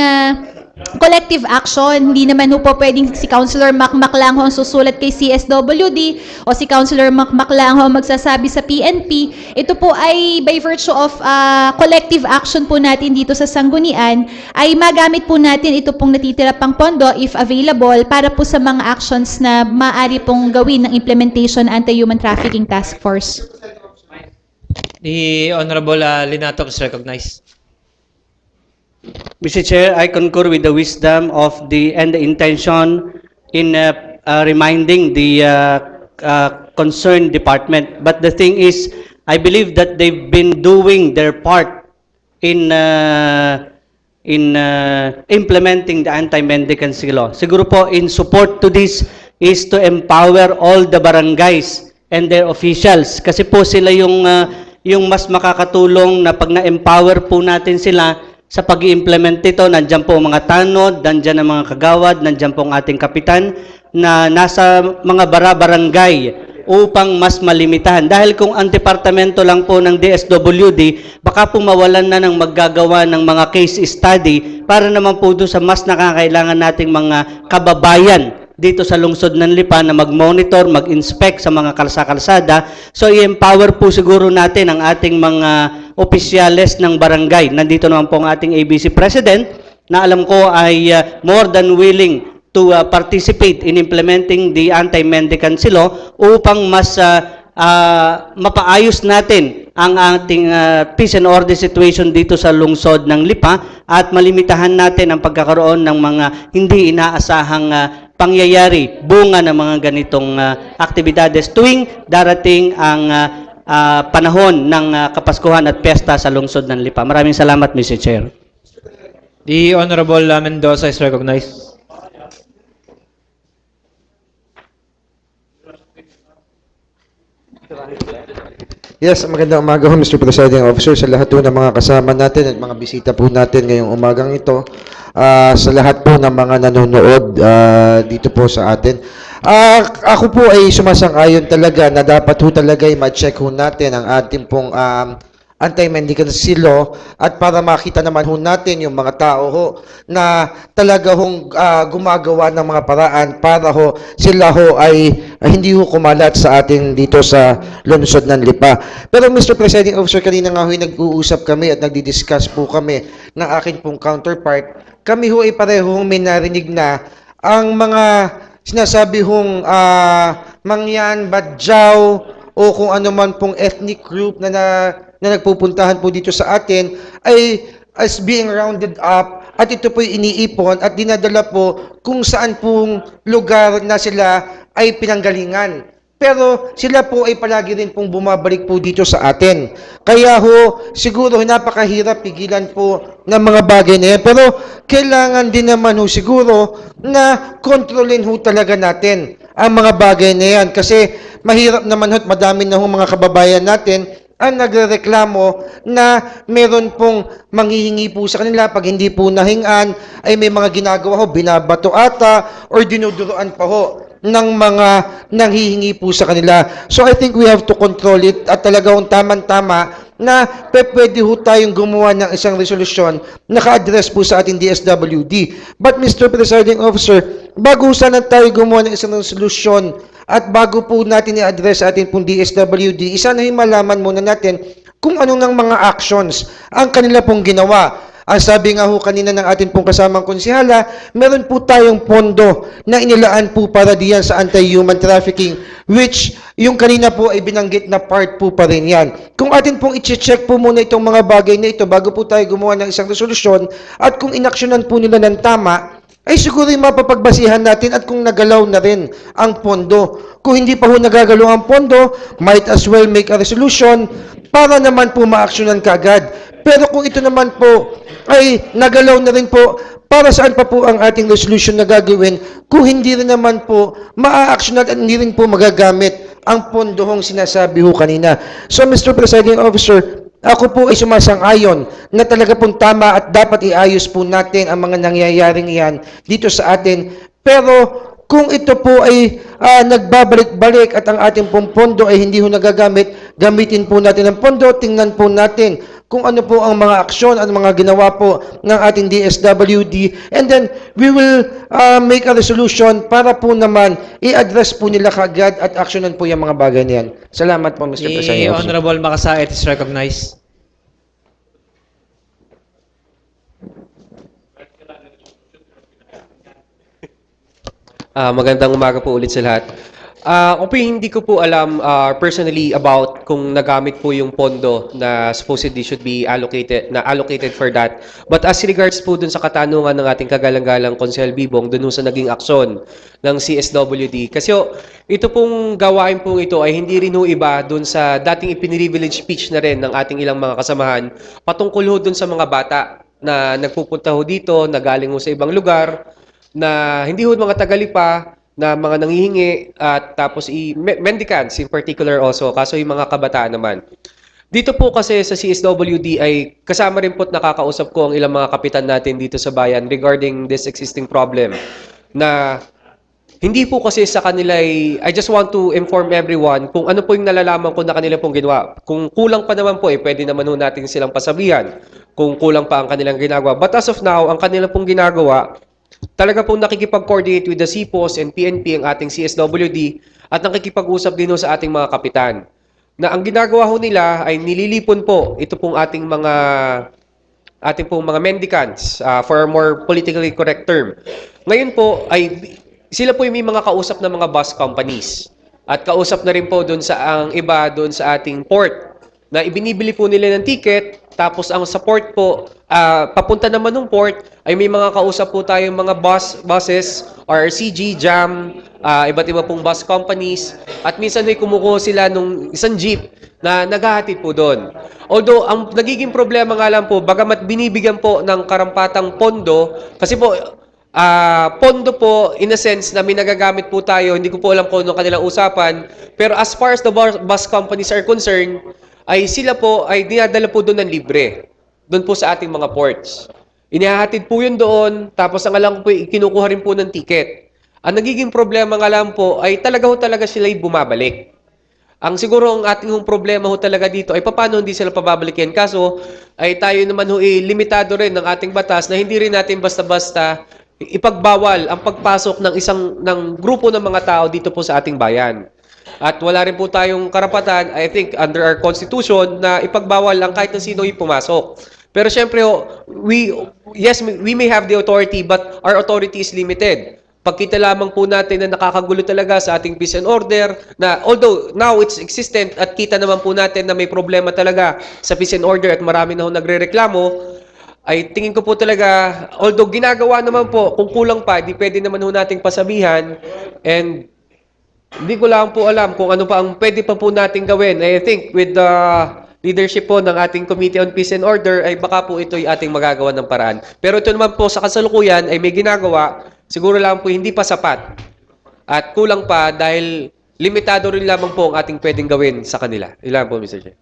collective action. Hindi naman po pwedeng si Councilor Makmak lang ho ang susulat kay CSWD o si Councilor Makmak lang ho ang magsasabi sa PNP. Ito po ay by virtue of collective action po natin dito sa Sanggunian, ay magamit po natin ito pong natitira pang pondo if available para po sa mga actions na maaari pong gawin ng Implementation Anti-Human Trafficking Task Force. The Honorable Linato is recognized. Mr. Chair, I concur with the wisdom of and the intention in reminding the concerned department. But the thing is, I believe that they've been doing their part in implementing the anti-mendicancy law. Siguro po, in support to this is to empower all the barangays and their officials. Kasi po sila yung mas makakatulong na pag na-empower po natin sila sa pag-i-implement ito. Nandiyan po ang mga tanod, nandiyan ang mga kagawad, nandiyan po ang ating kapitan na nasa mga barangay upang mas malimitahan. Dahil kung ang departamento lang po ng DSWD, baka po mawalan na ng maggagawa ng mga case study para naman po doon sa mas nakakailangan nating mga kababayan dito sa lungsod ng Lipa na mag-monitor, mag-inspect sa mga kalsada. So, i-empower po siguro natin ang ating mga opisyales ng barangay. Nandito naman po ang ating ABC President na alam ko ay more than willing to participate in implementing the anti-mendicancy law upang mas mapaayos natin ang ating peace and order situation dito sa lungsod ng Lipa at malimitahan natin ang pagkakaroon ng mga hindi inaasahang pangyayari, bunga ng mga ganitong aktibidades tuwing darating ang panahon ng Kapaskuhan at Piyesta sa lungsod ng Lipa. Maraming salamat, Mr. Chair. The Honorable Mendoza is recognized. Yes, magandang umaga ho, Mr. Presiding Officer, sa lahat po ng mga kasama natin at mga bisita po natin ngayong umagang ito, sa lahat po ng mga nanonood dito po sa atin. Ako po ay sumasang-ayon talaga na dapat ho talaga ay ma-check ho natin ang ating pong anti-mendicancy law at para makita naman ho natin yung mga tao ho na talaga hong gumagawa ng mga paraan para ho sila ho ay hindi ho kumalat sa ating dito sa lungsod ng Lipa. Pero Mr. Presiding Officer, kanina nga ho nag-uusap kami at nagdi-discuss po kami ng aking pong counterpart. Kami ho ay parehong may narinig na ang mga sinasabi hong Mangyan, Badjaw o kung ano man pong ethnic group na nagpupuntahan po dito sa atin ay as being rounded up at ito po iniipon at dinadala po kung saan pong lugar na sila ay pinanggalingan. Pero sila po ay palagi rin pong bumabalik po dito sa atin. Kaya ho, siguro napakahirap pigilan po ng mga bagay na yan. Pero kailangan din naman ho siguro na kontrolin ho talaga natin ang mga bagay na yan. Kasi mahirap naman ho at madami na ho mga kababayan natin ang nagrereklamo na meron pong manghihingi po sa kanila pag hindi po nahingan ay may mga ginagawa ho, binabato ata or dinuduroan pa ho ng mga nanghihingi po sa kanila. So I think we have to control it at talagang tamang-tama na pwede ho tayong gumawa ng isang resolusyon na ka-address po sa ating DSWD. But Mr. Presiding Officer, bago sana tayo gumawa ng isang resolusyon at bago po natin i-address sa ating pong DSWD, isa na malaman muna natin kung ano ng mga actions ang kanila pong ginawa. Ang sabi nga ho kanina ng ating pong kasamang konsihala, meron po tayong pondo na inilaan po para diyan sa anti-human trafficking, which yung kanina po ay binanggit na part po pa rin yan. Kung atin pong i-check po muna itong mga bagay na ito bago po tayo gumawa ng isang resolusyon at kung inaksyonan po nila ng tama, ay siguro yung mapapagbasihan natin at kung nagalaw na rin ang pondo. Kung hindi pa ho nagagalaw ang pondo, might as well make a resolution para naman po ma-actionan kaagad. Pero kung ito naman po ay nagalaw na rin po, para saan pa po ang ating resolution na gagawin kung hindi rin naman po maa-actionan at hindi rin po magagamit ang pondong sinasabi ho kanina. So Mr. Presiding Officer, ako po ay sumasang-ayon na talaga pong tama at dapat iayos po natin ang mga nangyayaring yan dito sa atin. Pero kung ito po ay nagbabalik-balik at ang ating pong pondo ay hindi ho nagagamit, gamitin po natin ang pondo, tingnan po natin kung ano po ang mga aksyon at mga ginawa po ng ating DSWD, and then we will make a resolution para po naman i-address po nila kagad at aksyonan po yung mga bagay na yan. Salamat po, Mr. The President. Honorable Makasait is recognized. Magandang umaga po ulit sa lahat. Ako po hindi ko po alam personally about kung nagamit po yung pondo na supposedly should be allocated for that. But as regards po dun sa katanungan ng ating kagalang-galang Konsel Bibong dun sa naging aksyon ng CSWD. Kasi ito pong gawain po ito ay hindi rin ho iba dun sa dating ipiniprivilege speech na rin ng ating ilang mga kasamahan patungkol ho dun sa mga bata na nagpupunta ho dito, na galing ho sa ibang lugar, na hindi ho mga tagalipa, na mga nanghihingi at tapos mendicants in particular also, kaso yung mga kabataan naman. Dito po kasi sa CSWD ay kasama rin po at nakakausap ko ang ilang mga kapitan natin dito sa bayan regarding this existing problem na hindi po kasi sa kanila I just want to inform everyone kung ano po yung nalalaman ko na kanila pong ginawa. Kung kulang pa naman po pwede naman ho natin silang pasabihan kung kulang pa ang kanilang ginagawa. But as of now, ang kanilang pong ginagawa, talaga pong nakikipag-coordinate with the CPOS and PNP ang ating CSWD at nakikipag-usap din ho sa ating mga kapitan. Na ang ginagawa ho nila ay nililipon po ito pong ating mga mendicants for a more politically correct term. Ngayon po ay sila po yung may mga kausap na mga bus companies at kausap na rin po doon sa ang iba doon sa ating port na ibinibili po nila ng ticket, tapos ang support po papunta naman ng port ay may mga kausap po tayong mga buses, RCG, JAM, iba't iba pong bus companies, at minsan ay kumukuha sila nung isang jeep na naghahatid po doon. Although, ang nagiging problema nga lang po, bagamat binibigyan po ng karampatang pondo, kasi po, pondo po, in a sense, na may nagagamit po tayo, hindi ko po alam kung ano kanilang usapan, pero as far as the bus companies are concerned, ay sila po ay dinadala po doon ng libre. Doon po sa ating mga ports. Inihahatid po yun doon, tapos ang alam po, kinukuha rin po ng ticket. Ang nagiging problema nga lang po ay talaga sila ay bumabalik. Ang siguro ang ating problema ho talaga dito ay paano hindi sila pababalikin. Kaso ay tayo naman ho limitado rin ng ating batas na hindi rin natin basta-basta ipagbawal ang pagpasok ng grupo ng mga tao dito po sa ating bayan. At wala rin po tayong karapatan, I think, under our constitution, na ipagbawal lang kahit na sino yung pumasok. Pero syempre, we may have the authority, but our authority is limited. Pagkita lamang po natin na nakakagulo talaga sa ating peace and order, na although now it's existent at kita naman po natin na may problema talaga sa peace and order at marami na ho nagre-reklamo, ay tingin ko po talaga, although ginagawa naman po, kung kulang pa, di pwede naman ho nating pasabihan, and hindi ko lang po alam kung ano pa ang pwede pa po natin gawin. I think with the leadership po ng ating Committee on Peace and Order, ay baka po ito'y ating magagawa ng paraan. Pero ito naman po sa kasalukuyan ay may ginagawa, siguro lang po hindi pa sapat. At kulang pa dahil limitado rin lamang po ang ating pwedeng gawin sa kanila. Ilan po, Mr. Chair.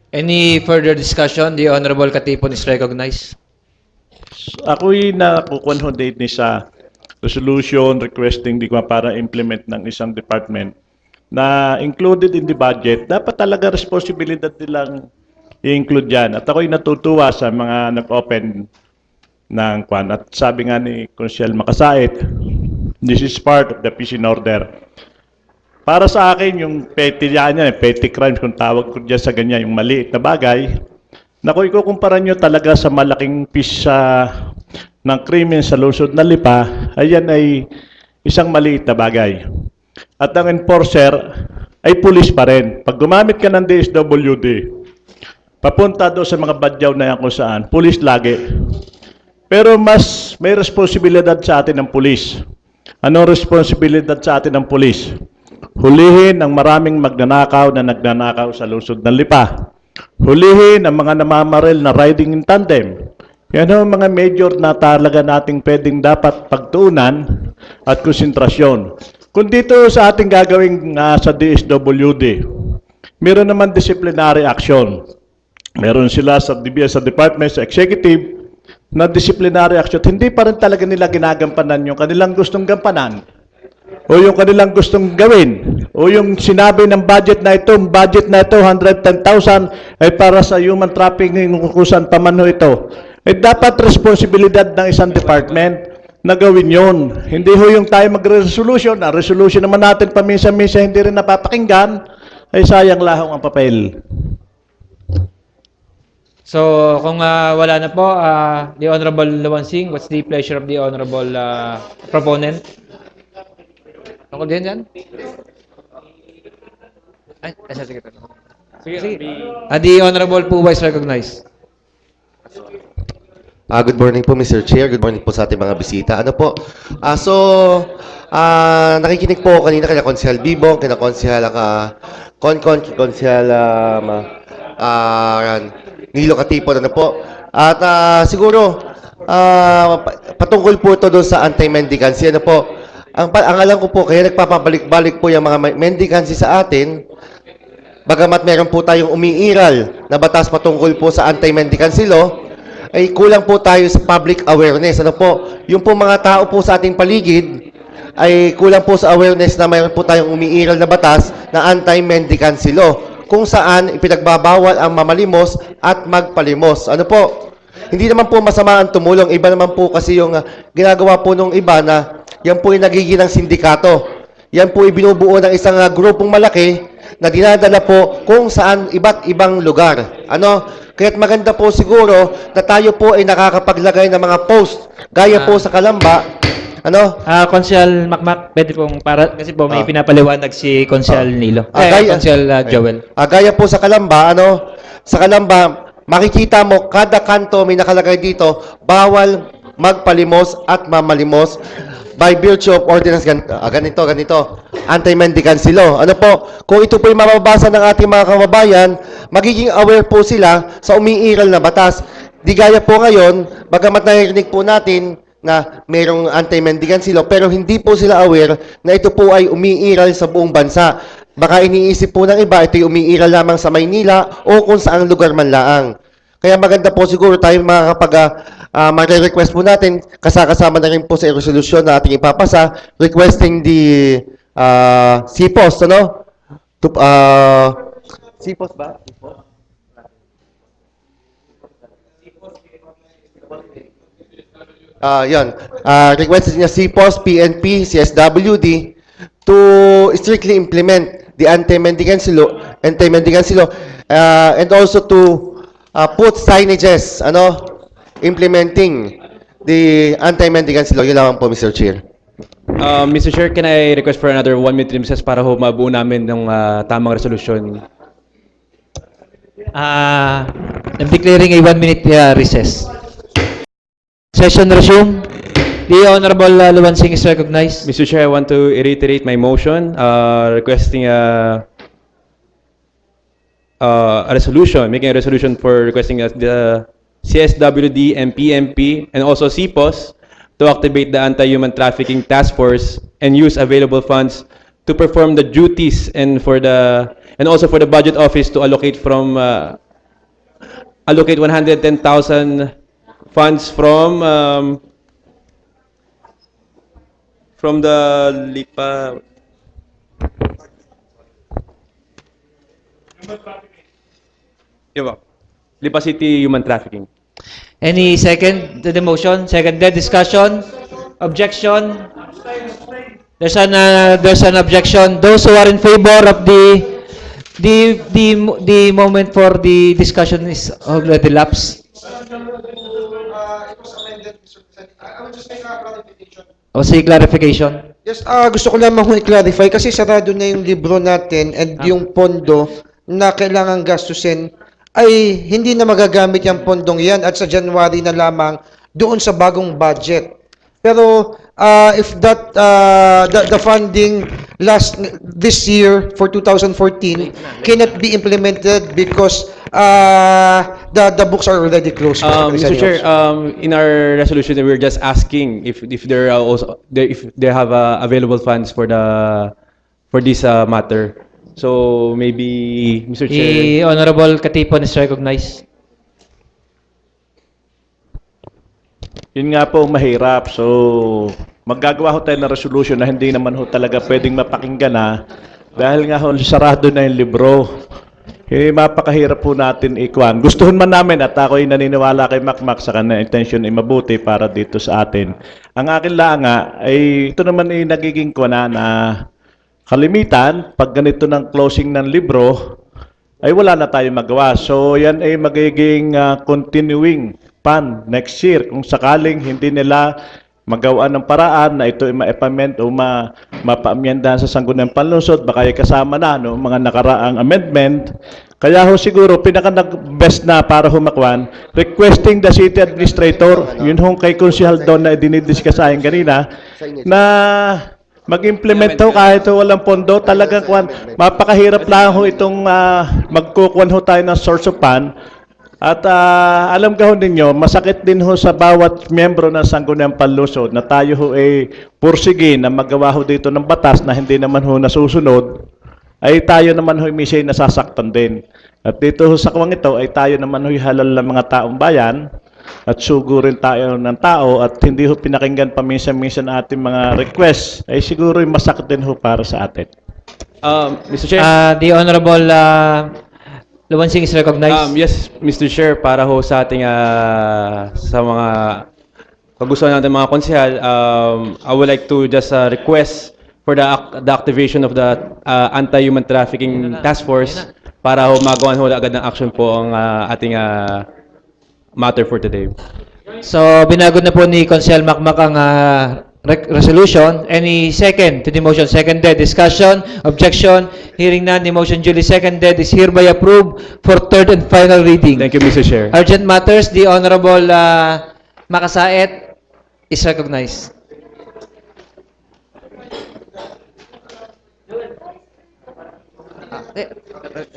Any further discussion? The Honorable Katipon is recognized. Ako'y nakukonhodate ni sa resolution requesting para implement ng isang department na included in the budget, dapat talaga responsibilidad nilang i-include yan. At ako'y natutuwa sa mga nag-open ng kwan. At sabi nga ni Consel Makasait, this is part of the peace and order. Para sa akin, yung petty crimes, kung tawag ko dyan sa ganyan, yung maliit na bagay, na kung ikukumpara nyo talaga sa malaking piece ng krimen sa lungsod na Lipa, ayan ay isang maliit na bagay. At ang enforcer ay pulis pa rin. Pag gumamit ka ng DSWD, papunta doon sa mga badyaw na yan kung saan, pulis lagi. Pero mas may responsibilidad sa atin ng pulis. Anong responsibilidad sa atin ng pulis? Hulihin ang maraming magnanakaw na nagnanakaw sa lungsod ng Lipa. Hulihin ang mga namamaril na riding in tandem. Yan ang mga major na talaga nating pwedeng dapat pagtuunan at konsentrasyon. Kung dito sa ating gagawing sa DSWD, meron naman disciplinary action. Meron sila sa department, sa executive, na disciplinary action. Hindi pa rin talaga nila ginagampanan yung kanilang gustong gampanan o yung kanilang gustong gawin o yung sinabi ng budget na ito 110,000 ay para sa human trafficking kung saan paman ho ito. Dapat responsibilidad ng isang department na gawin yun. Hindi ho yung tayo magre-resolution. Ang resolution naman natin paminsan-minsan hindi rin napapakinggan, ay sayang lahong ang papel. So, kung wala na po, the Honorable Luwansing, what's the pleasure of the Honorable proponent? Tungkol din yan? Ay, sige. Sige. The Honorable Puwa is recognized. Good morning po, Mr. Chair. Good morning po sa ating mga bisita. Ano po? Nakikinig po ako kanina kina Konsehal Bibong, kina Konsehal Konkon, Konsehal Nilo Katipon, ano po? At siguro, patungkol po ito doon sa anti-mendicancy. Ano po? Ang alam ko po, kaya nagpapabalik-balik po yung mga mendicancy sa atin, bagamat meron po tayong umiiral na batas patungkol po sa anti-mendicancy law, ay kulang po tayo sa public awareness. Ano po? Yung po mga tao po sa ating paligid ay kulang po sa awareness na mayroon po tayong umiiral na batas na anti-mendicancy law kung saan ipinagbabawal ang mamalimos at magpalimos. Ano po? Hindi naman po masama ang tumulong. Iba naman po kasi yung ginagawa po nung iba na yan po yung nagiging ng sindikato. Yan po ibinubuo ng isang grupong malaki na dinadala po kung saan iba't ibang lugar. Ano? Kaya't maganda po siguro na tayo po ay nakakapaglagay ng mga post gaya po sa Kalamba. Ano? Konsehal Makmak, pwede pong para kasi po may pinapaliwanag si Konsehal Nilo. Konsehal Joel. Gaya po sa Kalamba, ano? Sa Kalamba, makikita mo kada kanto may nakalagay dito, bawal magpalimos at mamalimos by virtue of ordinance ganito, anti-mendicancy law. Ano po? Kung ito po yung mababasa ng ating mga kababayan, magiging aware po sila sa umiiral na batas. Di gaya po ngayon, bagamat narinig po natin na mayroong anti-mendicancy law, pero hindi po sila aware na ito po ay umiiral sa buong bansa. Baka iniisip po ng iba, ito yung umiiral lamang sa Maynila o kung saang lugar man laang. Kaya maganda po siguro tayo magre-request po natin, kasama na rin po sa resolution na ating ipapasa, requesting the CPOS, ano? CPOS ba? Requested niya CPOS, PNP, CSWD to strictly implement the anti-mendicancy law, and also to put signages, implementing the anti-mendicancy law. Yun lang po, Mr. Chair. Mr. Chair, can I request for another 1 minute recess para mabuo namin ng tamang resolution? I'm declaring a 1-minute recess. Session resume. The Honorable Luwansing is recognized. Mr. Chair, I want to reiterate my motion requesting a resolution, making a resolution for requesting the CSWD and PMP and also CPOS to activate the Anti-Human Trafficking Task Force and use available funds to perform the duties and also for the budget office to allocate 110,000 funds from the Lipa City Human Trafficking. Any second to the motion? Seconded discussion? Objection? There's an objection. Those who are in favor of the moment for the discussion is already lapsed. O say clarification. Yes, gusto ko lamang i-clarify kasi sarado na yung libro natin and yung pondo na kailangan gastusin ay hindi na magagamit yung pondong yan at sa January na lamang doon sa bagong budget. Pero if that the funding this year for 2014 cannot be implemented because The books are already closed. Mr. Presiding Chair, Officer. in our resolution, we're just asking if there are also if they have available funds for this matter. So maybe, Mr. Chair. The Honorable Katipon is recognized. Yun nga po ang mahirap. So, maggagawa ho tayo ng resolution na hindi naman ho talaga pwedeng mapakinggan na dahil nga ho sarado na yung libro. Mapakahirap po natin ikuan. Gustuhin man namin at ako'y naniniwala kay Makmak sa kanya intention ay mabuti para dito sa atin. Ang akin lang nga ay ito naman ay nagiging kuana na kalimitan pag ganito ng closing ng libro ay wala na tayong magawa. So yan ay magiging continuing pan next year kung sakaling hindi nila magawa ng paraan na ito ay ma-implement o mapaamyendahan sa Sangguniang Panlungsod, baka ay kasama na no, mga nakaraang amendment. Kaya ho siguro pinaka-best na para humakwan, requesting the city administrator, yun hong kay Konsehal Don na dinidiscuss kanina, na mag-implement ho kahit ho walang pondo, talagang mapakahirap lang ho itong magkukuhan ho tayo ng source of fund. At alam ka ho ninyo, masakit din ho sa bawat miyembro ng Sangguniang Panlungsod na tayo ho ay pursige na magawa ho dito ng batas na hindi naman ho nasusunod, ay tayo naman ho misay nasasaktan din. At dito ho sa kawang ito ay tayo naman ho halal ng mga taong bayan at sugo rin tayo ng tao at hindi ho pinakinggan paminsan-minsan ating mga request, ay siguro ay masakit din ho para sa atin. Mr. Chair. The Honorable Luwansing is recognized. Yes, Mr. Chair, para ho sa ating sa mga kagustuhan natin mga konsehal, I would like to just request for the activation of the anti-human trafficking task force para ho magawan ho agad ng action po ang ating matter for today. So, binagod na po ni Konsehal Makmak ang resolution. Any second to the motion? Seconded. Discussion? Objection? Hearing none, the motion duly seconded is hereby approved for third and final reading. Thank you, Mr. Chair. Urgent matters, the Honorable Makasaet is recognized.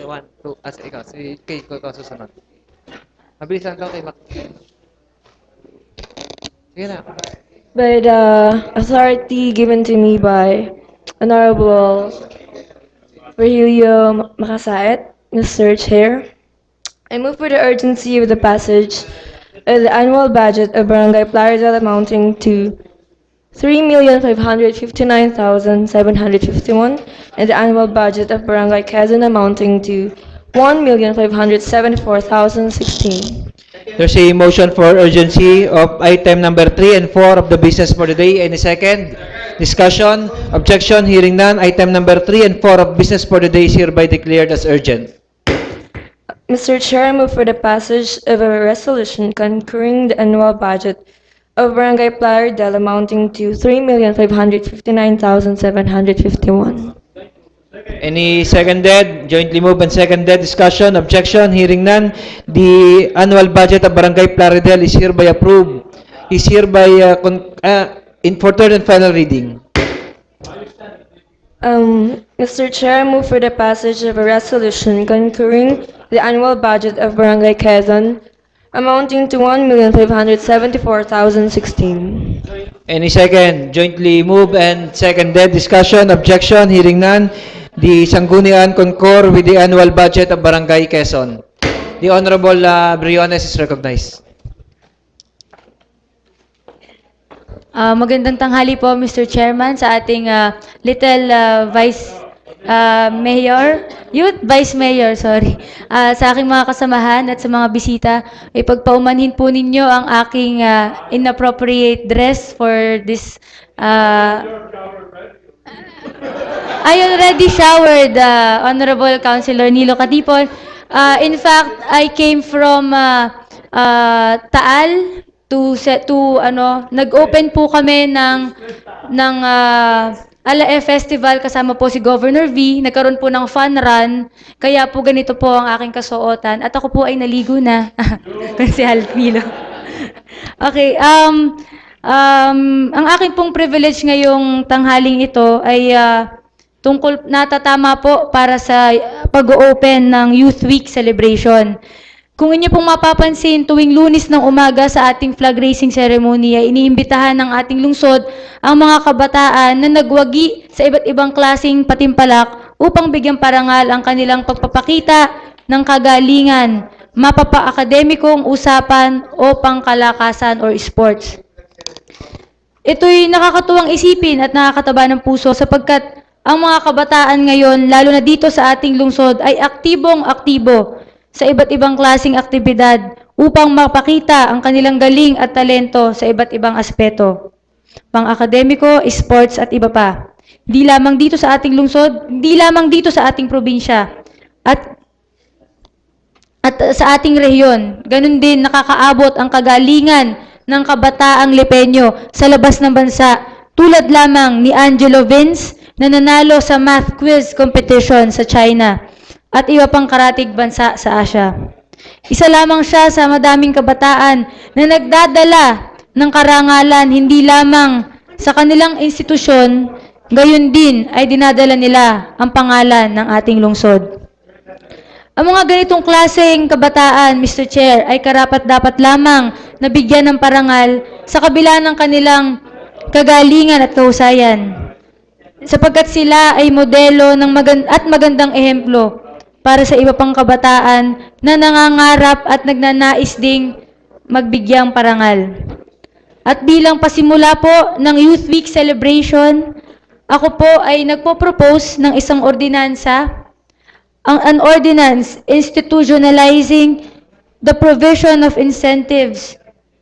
One, two, ikaw, si Kay ko susunod. Mabilisan daw kay Mac. Sige na. By the authority given to me by Honorable Virgilio Makasaet, Mr. Chair, I move for the urgency of the passage of the annual budget of Barangay Plaridel amounting to 3,559,751 and the annual budget of Barangay Quezon amounting to 1,574,016. There's a motion for urgency of item number 3 and 4 of the business for the day. Any second? Discussion? Objection? Hearing none. Item number 3 and 4 of business for the day is hereby declared as urgent. Mr. Chair, I move for the passage of a resolution concurring the annual budget of Barangay Plaridel amounting to 3,559,751. Any seconded? Jointly moved and seconded. Discussion? Objection? Hearing none. The annual budget of Barangay Plaridel is hereby approved. Is hereby in for third and final reading. Mr. Chair, I move for the passage of a resolution concurring the annual budget of Barangay Quezon amounting to 1,574,016. Any second? Jointly moved and seconded. Discussion? Objection? Hearing none. The Sanguniang concur with the annual budget of Barangay Quezon. The Honorable Briones is recognized. Magandang tanghali po, Mr. Chairman, sa ating little Vice Mayor, Youth Vice Mayor, sorry. Sa aking mga kasamahan at sa mga bisita, ipagpaumanhin po ninyo ang aking inappropriate dress for this I already showered, Honorable Councilor Nilo Katipon. In fact, I came from Taal to nag-open po kami ng Alae Festival kasama po si Governor V. Nagkaroon po ng fun run. Kaya po ganito po ang aking kasuotan. At ako po ay naligo na. Si Nilo. Okay, ang aking pong privilege ngayong tanghaling ito ay tungkol natatama po para sa pag-open ng Youth Week celebration. Kung inyo pong mapapansin, tuwing Lunes ng umaga sa ating flag raising ceremony ay iniimbitahan ng ating lungsod ang mga kabataan na nagwagi sa iba't ibang klaseng patimpalak upang bigyang parangal ang kanilang pagpapakita ng kagalingan, mapapa-akademikong usapan o pangkalakasan or sports. Ito'y nakakatuwang isipin at nakakataba ng puso sapagkat ang mga kabataan ngayon, lalo na dito sa ating lungsod, ay aktibong-aktibo sa iba't ibang klaseng aktibidad upang mapakita ang kanilang galing at talento sa iba't ibang aspeto. Pang-akademiko, sports at iba pa. Di lamang dito sa ating lungsod, di lamang dito sa ating probinsya at sa ating rehiyon. Ganun din nakakaabot ang kagalingan ng kabataang Lipenyo sa labas ng bansa tulad lamang ni Angelo Vince na nanalo sa math quiz competition sa China at iba pang karatig bansa sa Asia. Isa lamang siya sa madaming kabataan na nagdadala ng karangalan hindi lamang sa kanilang institusyon, gayon din ay dinadala nila ang pangalan ng ating lungsod. Ang mga ganitong klaseng kabataan, Mr. Chair, ay karapat-dapat lamang nabigyan ng parangal sa kabila ng kanilang kagalingan at kahusayan, sapagkat sila ay modelo ng magandang ehemplo para sa iba pang kabataan na nangangarap at nagnanais ding magbigyang parangal. At bilang pasimula po ng Youth Week celebration, ako po ay nagpo-propose ng isang ordinansa, an ordinance institutionalizing the provision of incentives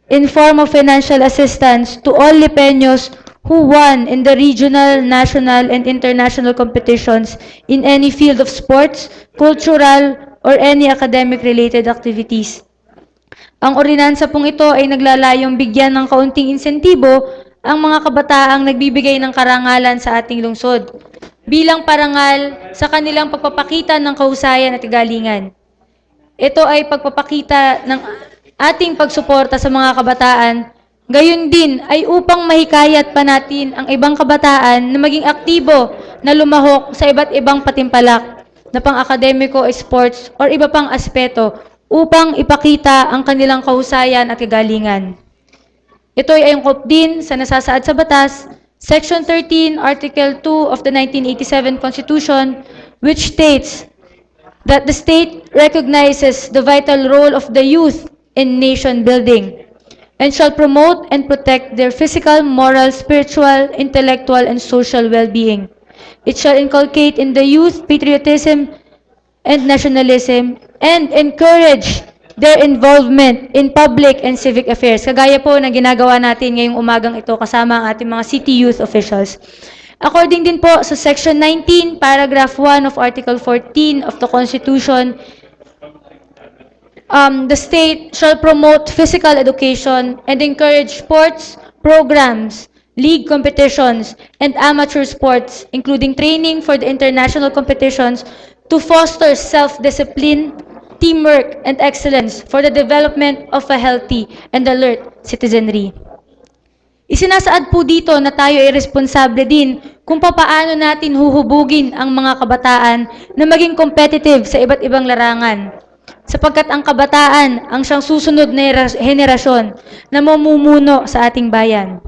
in form of financial assistance to all Lipeños who won in the regional, national, and international competitions in any field of sports, cultural, or any academic-related activities. Ang ordinansa pong ito ay naglalayong bigyan ng kaunting insentibo ang mga kabataang nagbibigay ng karangalan sa ating lungsod bilang parangal sa kanilang pagpapakita ng kahusayan at kagalingan. Ito ay pagpapakita ng ating pagsuporta sa mga kabataan, gayon din ay upang mahikayat pa natin ang ibang kabataan na maging aktibo na lumahok sa iba't ibang patimpalak na pang-akademiko, sports, or iba pang aspeto upang ipakita ang kanilang kahusayan at kagalingan. Ito ay angkop din sa nasasaad sa batas, Section 13, Article 2 of the 1987 Constitution, which states that the state recognizes the vital role of the youth in nation building and shall promote and protect their physical, moral, spiritual, intellectual, and social well-being. It shall inculcate in the youth patriotism and nationalism and encourage their involvement in public and civic affairs. Kagaya po ng ginagawa natin ngayong umagang ito kasama ang ating mga city youth officials. According din po sa Section 19, Paragraph 1 of Article 14 of the Constitution, the state shall promote physical education and encourage sports, programs, league competitions, and amateur sports, including training for the international competitions to foster self-discipline, teamwork, and excellence for the development of a healthy and alert citizenry. Isinasaad po dito na tayo ay responsable din kung papaano natin huhubugin ang mga kabataan na maging competitive sa iba't ibang larangan. Sapagkat ang kabataan ang siyang susunod na henerasyon na mamumuno sa ating bayan.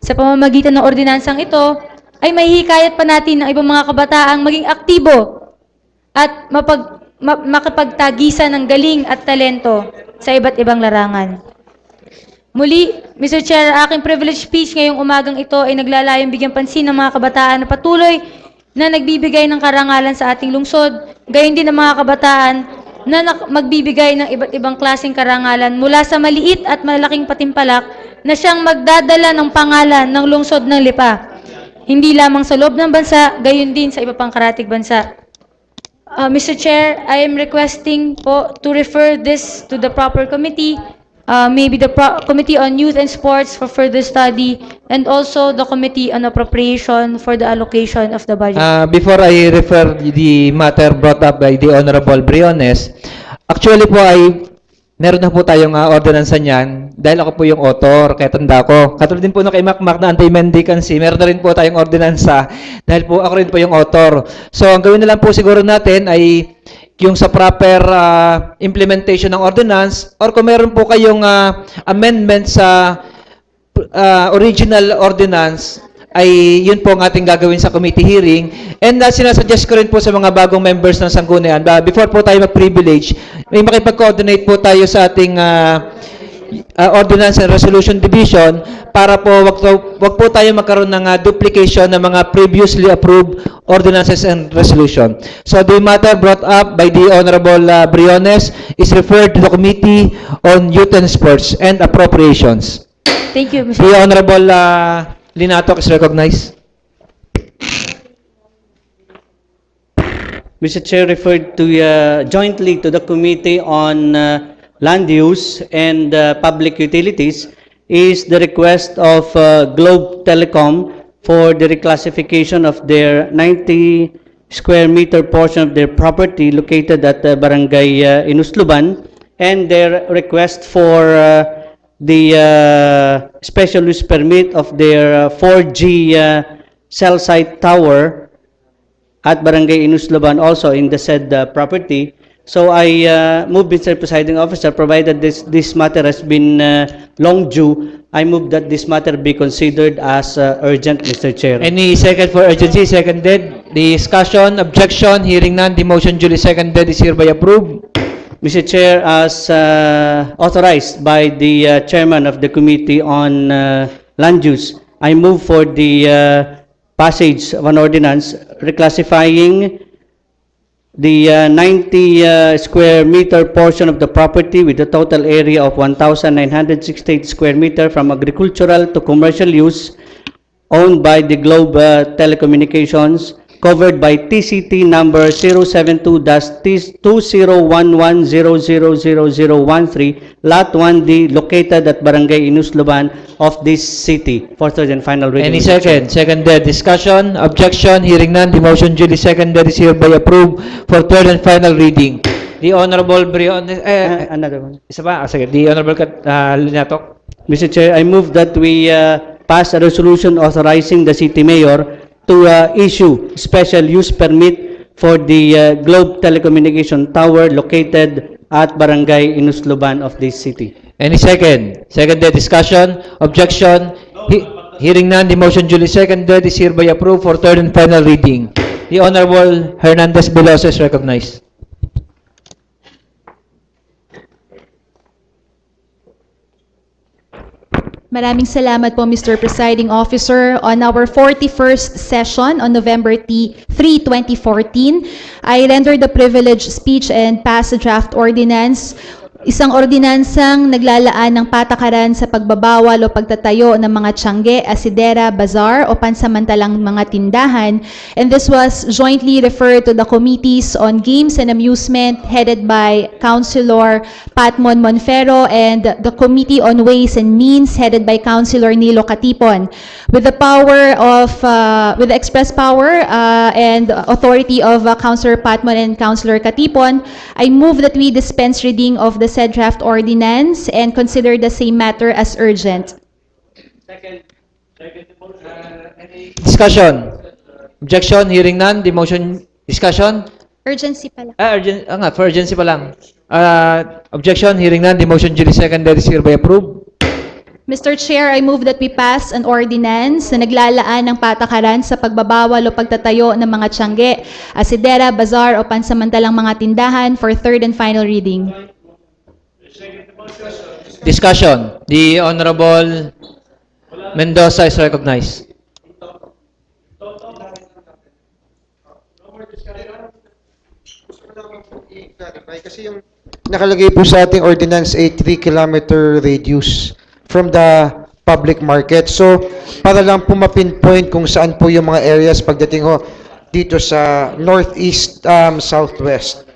Sa pamamagitan ng ordinansang ito, ay mahihikayat pa natin ng ibang mga kabataang maging aktibo at makapagtagisan ng galing at talento sa iba't ibang larangan. Muli, Mr. Chair, aking privilege speech ngayong umagang ito ay naglalayong bigyan pansin ng mga kabataan na patuloy na nagbibigay ng karangalan sa ating lungsod, gayon din ng mga kabataan na magbibigay ng iba't ibang klaseng karangalan mula sa maliit at malaking patimpalak na siyang magdadala ng pangalan ng lungsod ng Lipa. Hindi lamang sa loob ng bansa, gayon din sa iba pang karatig bansa. Mr. Chair, I am requesting po to refer this to the proper committee, maybe the Committee on Youth and Sports for further study, and also the Committee on Appropriation for the allocation of the budget. Before I refer the matter brought up by the Honorable Briones, actually po ay meron na po tayong ordinansa niyan dahil ako po yung author, kaya tanda ko. Katulad din po na kay Macmac na anti-mendicancy, meron na rin po tayong ordinansa dahil po ako rin po yung author. So, ang gawin na lang po siguro natin ay yung sa proper implementation ng ordinance or kung meron po kayong amendment sa original ordinance, ay yun po ang ating gagawin sa committee hearing. And sinasuggest ko rin po sa mga bagong members ng Sangguniang, before po tayo mag-privilege, may makipag-coordinate po tayo sa ating Ordinance and Resolution Division para po wag po tayo magkaroon ng duplication ng mga previously approved ordinances and resolution. So the matter brought up by the Honorable Briones is referred to the Committee on Youth and Sports and Appropriations. Thank you, Mr. The Honorable Linatok is recognized. Mr. Chair, referred to jointly to the Committee on Land Use and Public Utilities is the request of Globe Telecom for the reclassification of their 90 square meter portion of their property located at Barangay Inusluban, and their request for the special use permit of their 4G cell site tower at Barangay Inusluban, also in the said property. So I move, Mr. Presiding Officer, provided this matter has been long due, I move that this matter be considered as urgent, Mr. Chair. Any second for urgency? Seconded. Discussion, objection, hearing none, the motion duly seconded is hereby approved. Mr. Chair, as authorized by the Chairman of the Committee on Land Use, I move for the passage of an ordinance reclassifying the 90 square meter portion of the property with a total area of 1,968 square meter from agricultural to commercial use owned by the Globe Telecommunications, covered by TCT number 072-2011000013, Lot 1D, located at Barangay Inusluban of this city. For third and final reading. Any second? Seconded. Discussion, objection, hearing none, the motion duly seconded is hereby approved for third and final reading. The Honorable Briones, another one. Isa pa? Sige. The Honorable Linatok. Mr. Chair, I move that we pass a resolution authorizing the city mayor to issue special use permit for the Globe Telecommunication Tower located at Barangay Inusluban of this city. Any second? Seconded. Discussion, objection, hearing none, the motion duly seconded is hereby approved for third and final reading. The Honorable Hernandez Veloso is recognized. Maraming salamat po, Mr. Presiding Officer. On our 41st session on November 3, 2014, I rendered the privileged speech and passed a draft ordinance. Isang ordinansang naglalaan ng patakaran sa pagbabawal o pagtatayo ng mga tiyangge, asidera, bazaar o pansamantalang mga tindahan. And this was jointly referred to the Committees on Games and Amusement headed by Councilor Patmon Monfero and the Committee on Ways and Means headed by Councilor Nilo Katipon. With the power of, with the express power and authority of Councilor Patmon and Councilor Katipon, I move that we dispense reading of the said draft ordinance and consider the same matter as urgent. Discussion, objection, hearing none, the motion, discussion, Urgency pala. for urgency pa lang. Objection, hearing none, the motion duly seconded is hereby approved. Mr. Chair, I move that we pass an ordinance na naglalaan ng patakaran sa pagbabawal o pagtatayo ng mga tiyangge, asidera, bazaar o pansamantalang mga tindahan for third and final reading. Discussion, the Honorable Mendoza is recognized. Kasi yung nakalagay po sa ating ordinance ay 3-kilometer radius from the public market. So, para lang po ma-pinpoint kung saan po yung mga areas pagdating ho dito sa northeast, southwest.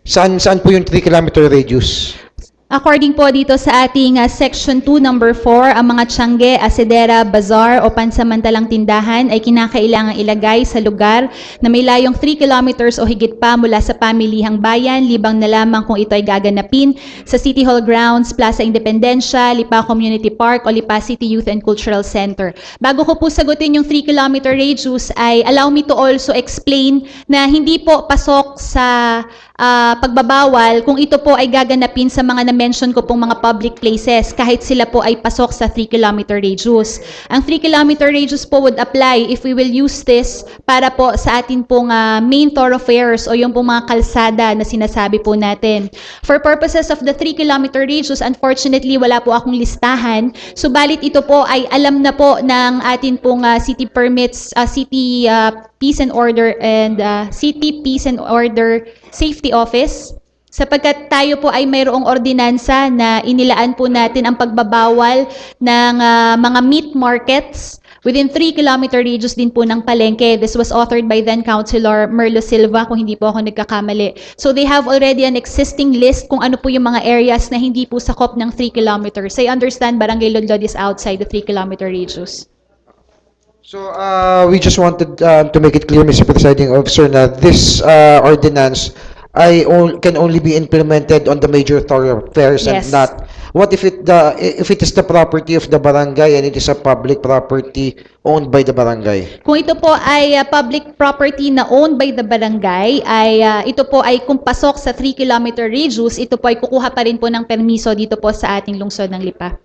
Saan po yung 3-kilometer radius? According po dito sa ating Section 2, Number 4, ang mga tiyangge, asidera, bazar o pansamantalang tindahan ay kinakailangang ilagay sa lugar na may layong 3 kilometers o higit pa mula sa pamilihang bayan, libang na lamang kung ito ay gaganapin sa City Hall Grounds, Plaza Independencia, Lipa Community Park o Lipa City Youth and Cultural Center. Bago ko po sagutin yung 3-kilometer radius, ay allow me to also explain na hindi po pasok sa pagbabawal kung ito po ay gaganapin sa mga na-mention ko pong mga public places kahit sila po ay pasok sa 3-kilometer radius. Ang 3-kilometer radius po would apply if we will use this para po sa atin pong main thoroughfares o yung pong mga kalsada na sinasabi po natin. For purposes of the 3-kilometer radius, unfortunately wala po akong listahan, subalit ito po ay alam na po ng atin pong city permits, city Peace and Order and City Peace and Order Safety Office, sapagkat tayo po ay mayroong ordinansa na inilaan po natin ang pagbabawal ng mga meat markets within 3-kilometer radius din po ng palengke. This was authored by then Councilor Merlo Silva, kung hindi po ako nagkakamali. So they have already an existing list kung ano po yung mga areas na hindi po sakop ng 3 kilometers. I understand Barangay Lodlod is outside the 3-kilometer radius. So, we just wanted to make it clear, Mr. Presiding Officer, na this ordinance can only be implemented on the major thoroughfares and Yes. not. What if it is the property of the barangay and it is a public property owned by the barangay? Kung ito po ay public property na owned by the barangay, ay ito po ay kung pasok sa 3-kilometer radius, ito po ay kukuha pa rin po ng permiso dito po sa ating lungsod ng Lipa.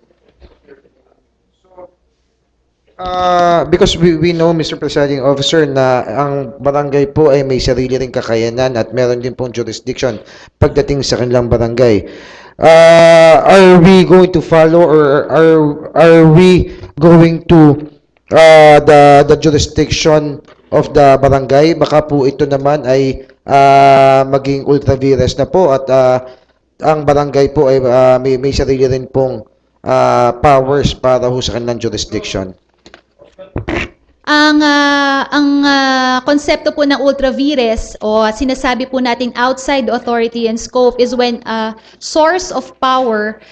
Because we know, Mr. Presiding Officer, na ang barangay po ay may sarili ring kakayanan at meron din pong jurisdiction pagdating sa kanilang barangay. Are we going to follow or are we going to the jurisdiction of the barangay? Baka po ito naman ay maging ultra vires na po at ang barangay po ay may sarili rin pong powers para ho sa kanilang jurisdiction. Ang konsepto po ng ultra vires o sinasabi po natin outside the authority and scope is when a source of power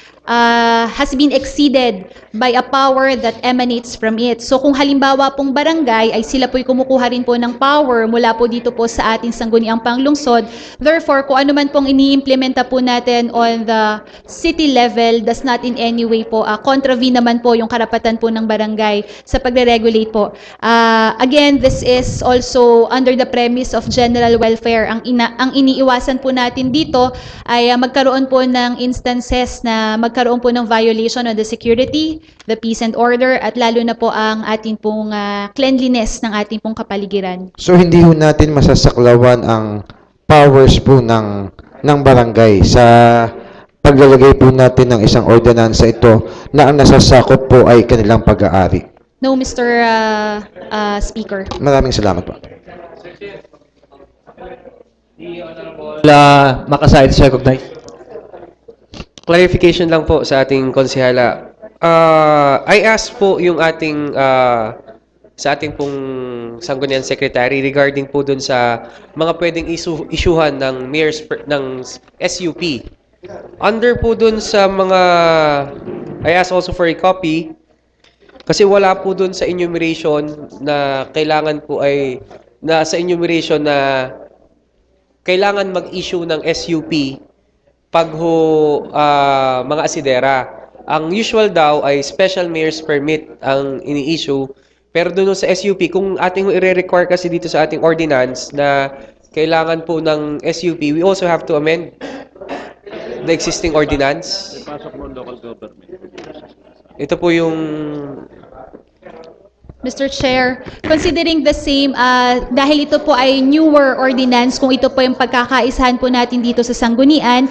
has been exceeded by a power that emanates from it. So kung halimbawa pong barangay ay sila po'y kumukuha rin po ng power mula po dito po sa ating Sangguniang Panlungsod, therefore kung ano man pong iniimplementa po natin on the city level does not in any way po contravene naman po yung karapatan po ng barangay sa pagre-regulate po. Again, this is also under the premise of general welfare. Ang iniiwasan po natin dito ay magkaroon po ng instances na magkaroon po ng violation of the security, the peace and order, at lalo na po ang ating pong cleanliness ng ating pong kapaligiran. So hindi ho natin masasaklawan ang powers po ng barangay sa paglalagay po natin ng isang ordinansa ito na ang nasasakop po ay kanilang pag-aari. No, Mr. Speaker. Maraming salamat po. Makasahid is recognized. Clarification lang po sa ating konsehala. I asked po yung ating sa ating pong Sangguniang Secretary regarding po dun sa mga pwedeng isyuhan ng ng SUP. Under po dun sa mga I asked also for a copy kasi wala po dun sa enumeration na kailangan po ay sa enumeration na kailangan mag-issue ng SUP pag mga asidera. Ang usual daw ay special mayor's permit ang ini-issue. Pero doon sa SUP, kung ating i-require kasi dito sa ating ordinance na kailangan po ng SUP, we also have to amend the existing ordinance. Ito po yung Mr. Chair, considering the same, dahil ito po ay newer ordinance, kung ito po yung pagkakaisahan po natin dito sa Sanggunian,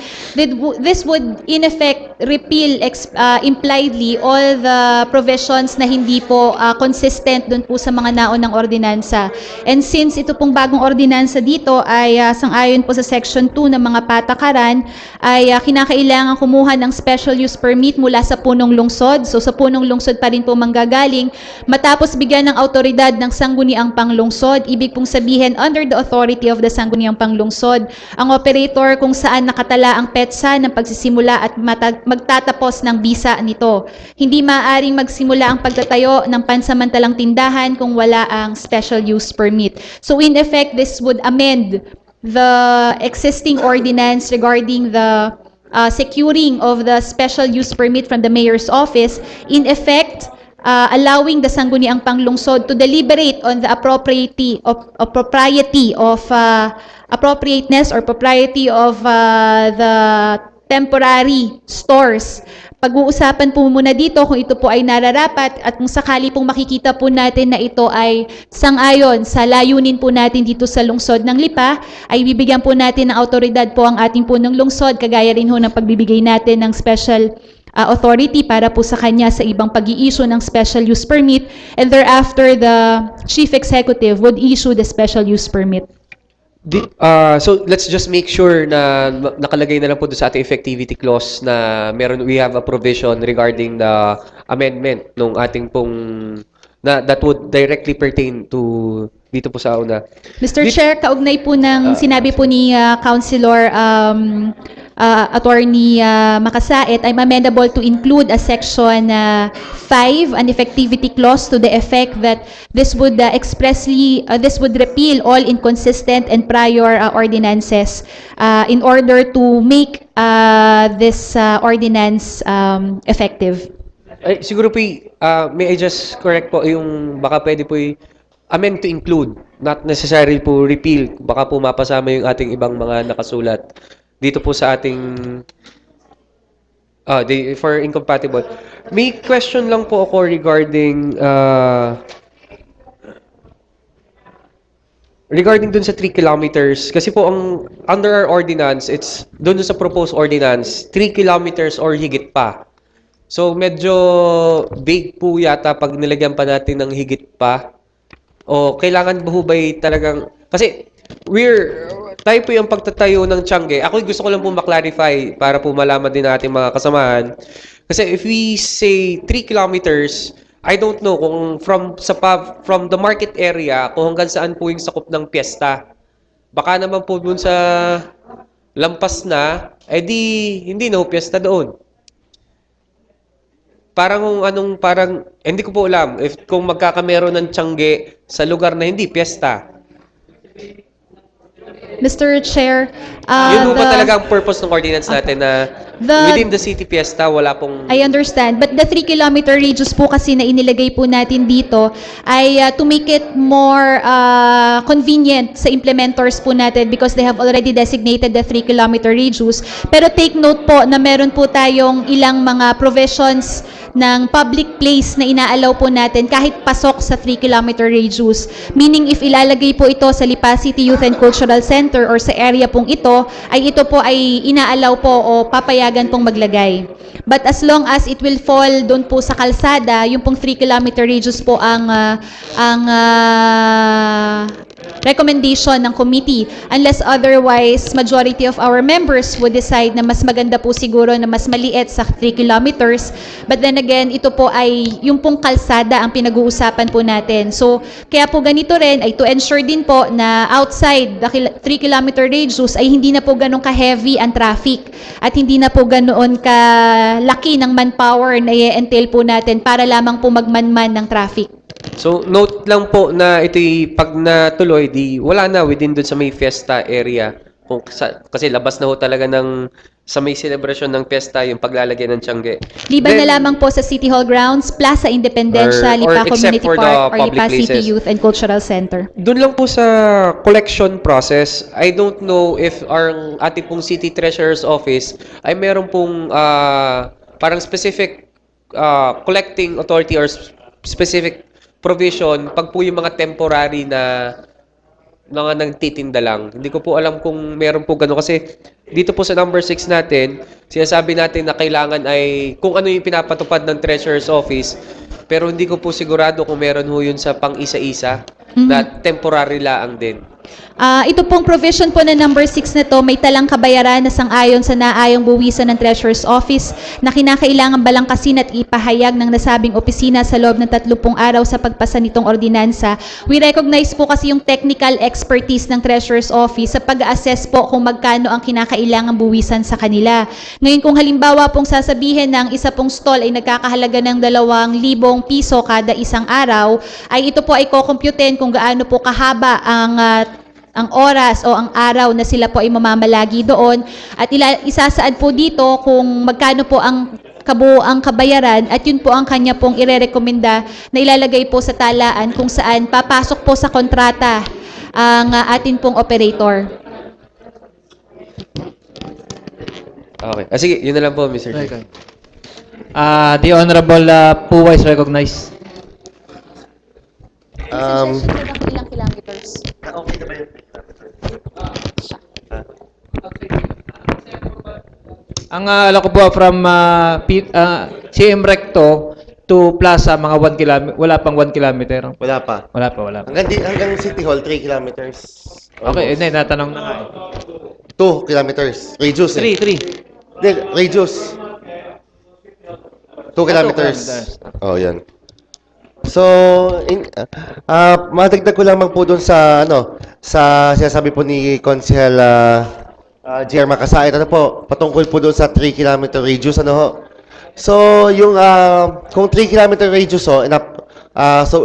this would in effect repeal impliedly all the provisions na hindi po consistent dun po sa mga naunang ordinansa. And since ito pong bagong ordinansa dito ay sang-ayon po sa Section 2 ng mga patakaran, ay kinakailangan kumuha ng special use permit mula sa punong lungsod. So sa punong lungsod pa rin po manggagaling. Matapos bigyan ng autoridad ng Sangguniang Panlungsod. Ibig pong sabihin, under the authority of the Sangguniang Panlungsod, ang operator kung saan nakatala ang petsa ng pagsisimula at magtatapos ng bisa nito. Hindi maaaring magsimula ang pagtatayo ng pansamantalang tindahan kung wala ang special use permit. So in effect, this would amend the existing ordinance regarding the securing of the special use permit from the mayor's office, in effect, allowing the Sangguniang Panlungsod to deliberate on the propriety of the temporary stores. Pag-uusapan po muna dito kung ito po ay nararapat at kung sakali pong makikita po natin na ito ay sangayon sa layunin po natin dito sa lungsod ng Lipa, ay bibigyan po natin ng autoridad po ang ating punong lungsod, kagaya rin ho ng pagbibigay natin ng special authority para po sa kanya sa ibang pag-i-issue ng special use permit, and thereafter the chief executive would issue the special use permit. So let's just make sure na nakalagay na lang po doon sa ating effectivity clause na we have a provision regarding the amendment nung ating pong that would directly pertain to dito po sa una. Mr. Chair, kaugnay po ng sinabi po ni Councilor Attorney Makasait, I'm amendable to include a section 5, an effectivity clause to the effect that this would repeal all inconsistent and prior ordinances in order to make this ordinance effective. Ay, siguro po, may I just correct po yung baka pwede po amend to include, not necessarily po repeal. Baka po mapasama yung ating ibang mga nakasulat dito po sa ating for incompatible. May question lang po ako regarding dun sa 3 kilometers. Kasi po under our ordinance, it's dun sa proposed ordinance, 3 kilometers or higit pa. So medyo vague po yata pag nilagyan pa natin ng higit pa. O kailangan ba hubay talagang, kasi tayo po yung pagtatayo ng Tiangge. Ako gusto ko lang po maklarify para po malaman din natin mga kasamahan. Kasi if we say 3 kilometers, I don't know kung from the market area kung hanggang saan po yung sakop ng piyesta. Baka naman po dun sa lampas na, hindi na po piyesta doon. Parang hindi ko po alam kung magkakamero ng Tiangge sa lugar na hindi piyesta. Mr. Chair, Yun ba talaga ang purpose ng ordinance natin na within the city fiesta, wala pong... I understand, but the 3-kilometer radius po kasi na inilagay po natin dito ay to make it more convenient sa implementors po natin because they have already designated the 3-kilometer radius. Pero take note po na meron po tayong ilang mga provisions ng public place na inaalaw po natin kahit pasok sa 3-kilometer radius. Meaning, if ilalagay po ito sa Lipa City Youth and Cultural Center or sa area pong ito po ay inaalaw po o papayagan pong maglagay. But as long as it will fall doon po sa kalsada, yung pong 3-kilometer radius po ang recommendation ng committee. Unless otherwise, majority of our members would decide na mas maganda po siguro na mas maliit sa 3 kilometers. But then again, ito po ay yung pong kalsada ang pinag-uusapan po natin. So, kaya po ganito rin ay to ensure din po na outside the 3-kilometer radius ay hindi na po ganun ka-heavy ang traffic at hindi na po ganoon ka-laki ng manpower na i-entail po natin para lamang po magmanman ng traffic. So, note lang po na ito'y pag natuloy, wala na within doon sa may fiesta area. Kasi labas na ho talaga sa may celebration ng fiesta yung paglalagay ng Tiangge. Liban na lamang po sa City Hall grounds, Plaza Independencia, Lipa Community Park, or Lipa City Youth and Cultural Center. Doon lang po sa collection process, I don't know if our ating pong City Treasurer's Office ay meron pong parang specific collecting authority or specific provision pag po yung mga temporary na nagtitinda lang. Hindi ko po alam kung meron po gano'n kasi dito po sa number 6 natin, sinasabi natin na kailangan ay kung ano yung pinapatupad ng Treasurer's Office, pero hindi ko po sigurado kung meron ho yun sa pang-isa-isa na temporary lang din. Ito pong provision po na number 6 na to, may talang kabayaran na sang-ayon sa naayong buwisan ng Treasurer's Office na kinakailangan balangkasin at ipahayag ng nasabing opisina sa loob ng 30 araw sa pagpasa nitong ordinansa. We recognize po kasi yung technical expertise ng Treasurer's Office sa pag-assess po kung magkano ang kinakailangan buwisan sa kanila. Ngayon kung halimbawa pong sasabihin ng isa pong stall ay nagkakahalaga ng 2,000 piso kada isang araw, ay ito po ay kukumpyutin kung gaano po kahaba ang oras o ang araw na sila po ay mamamalagi doon at isasaad po dito kung magkano po ang kabuoang kabayaran at yun po ang kanya pong irerekomenda na ilalagay po sa talaan kung saan papasok po sa kontrata ang atin pong operator. Okay. Sige, yun na lang po, Mr. Chair. The Honorable Puwa is recognized. Ilang kilometers? Okay na ba yun? Ang alam ko po from CM Recto to Plaza, mga 1 kilometer, wala pang 1 kilometer. Wala pa. Wala pa. Hanggang City Hall, 3 kilometers. Okay, hindi, natanong na nga. 2 kilometers. Radius 3. Hindi, radius. 2 kilometers. Oh, yan. So, madagdag ko lamang po doon sa, sa sinasabi po ni Konsehal JR Makasait, po, patungkol po doon sa 3 kilometer radius, So, yung, kung 3 kilometer radius, so,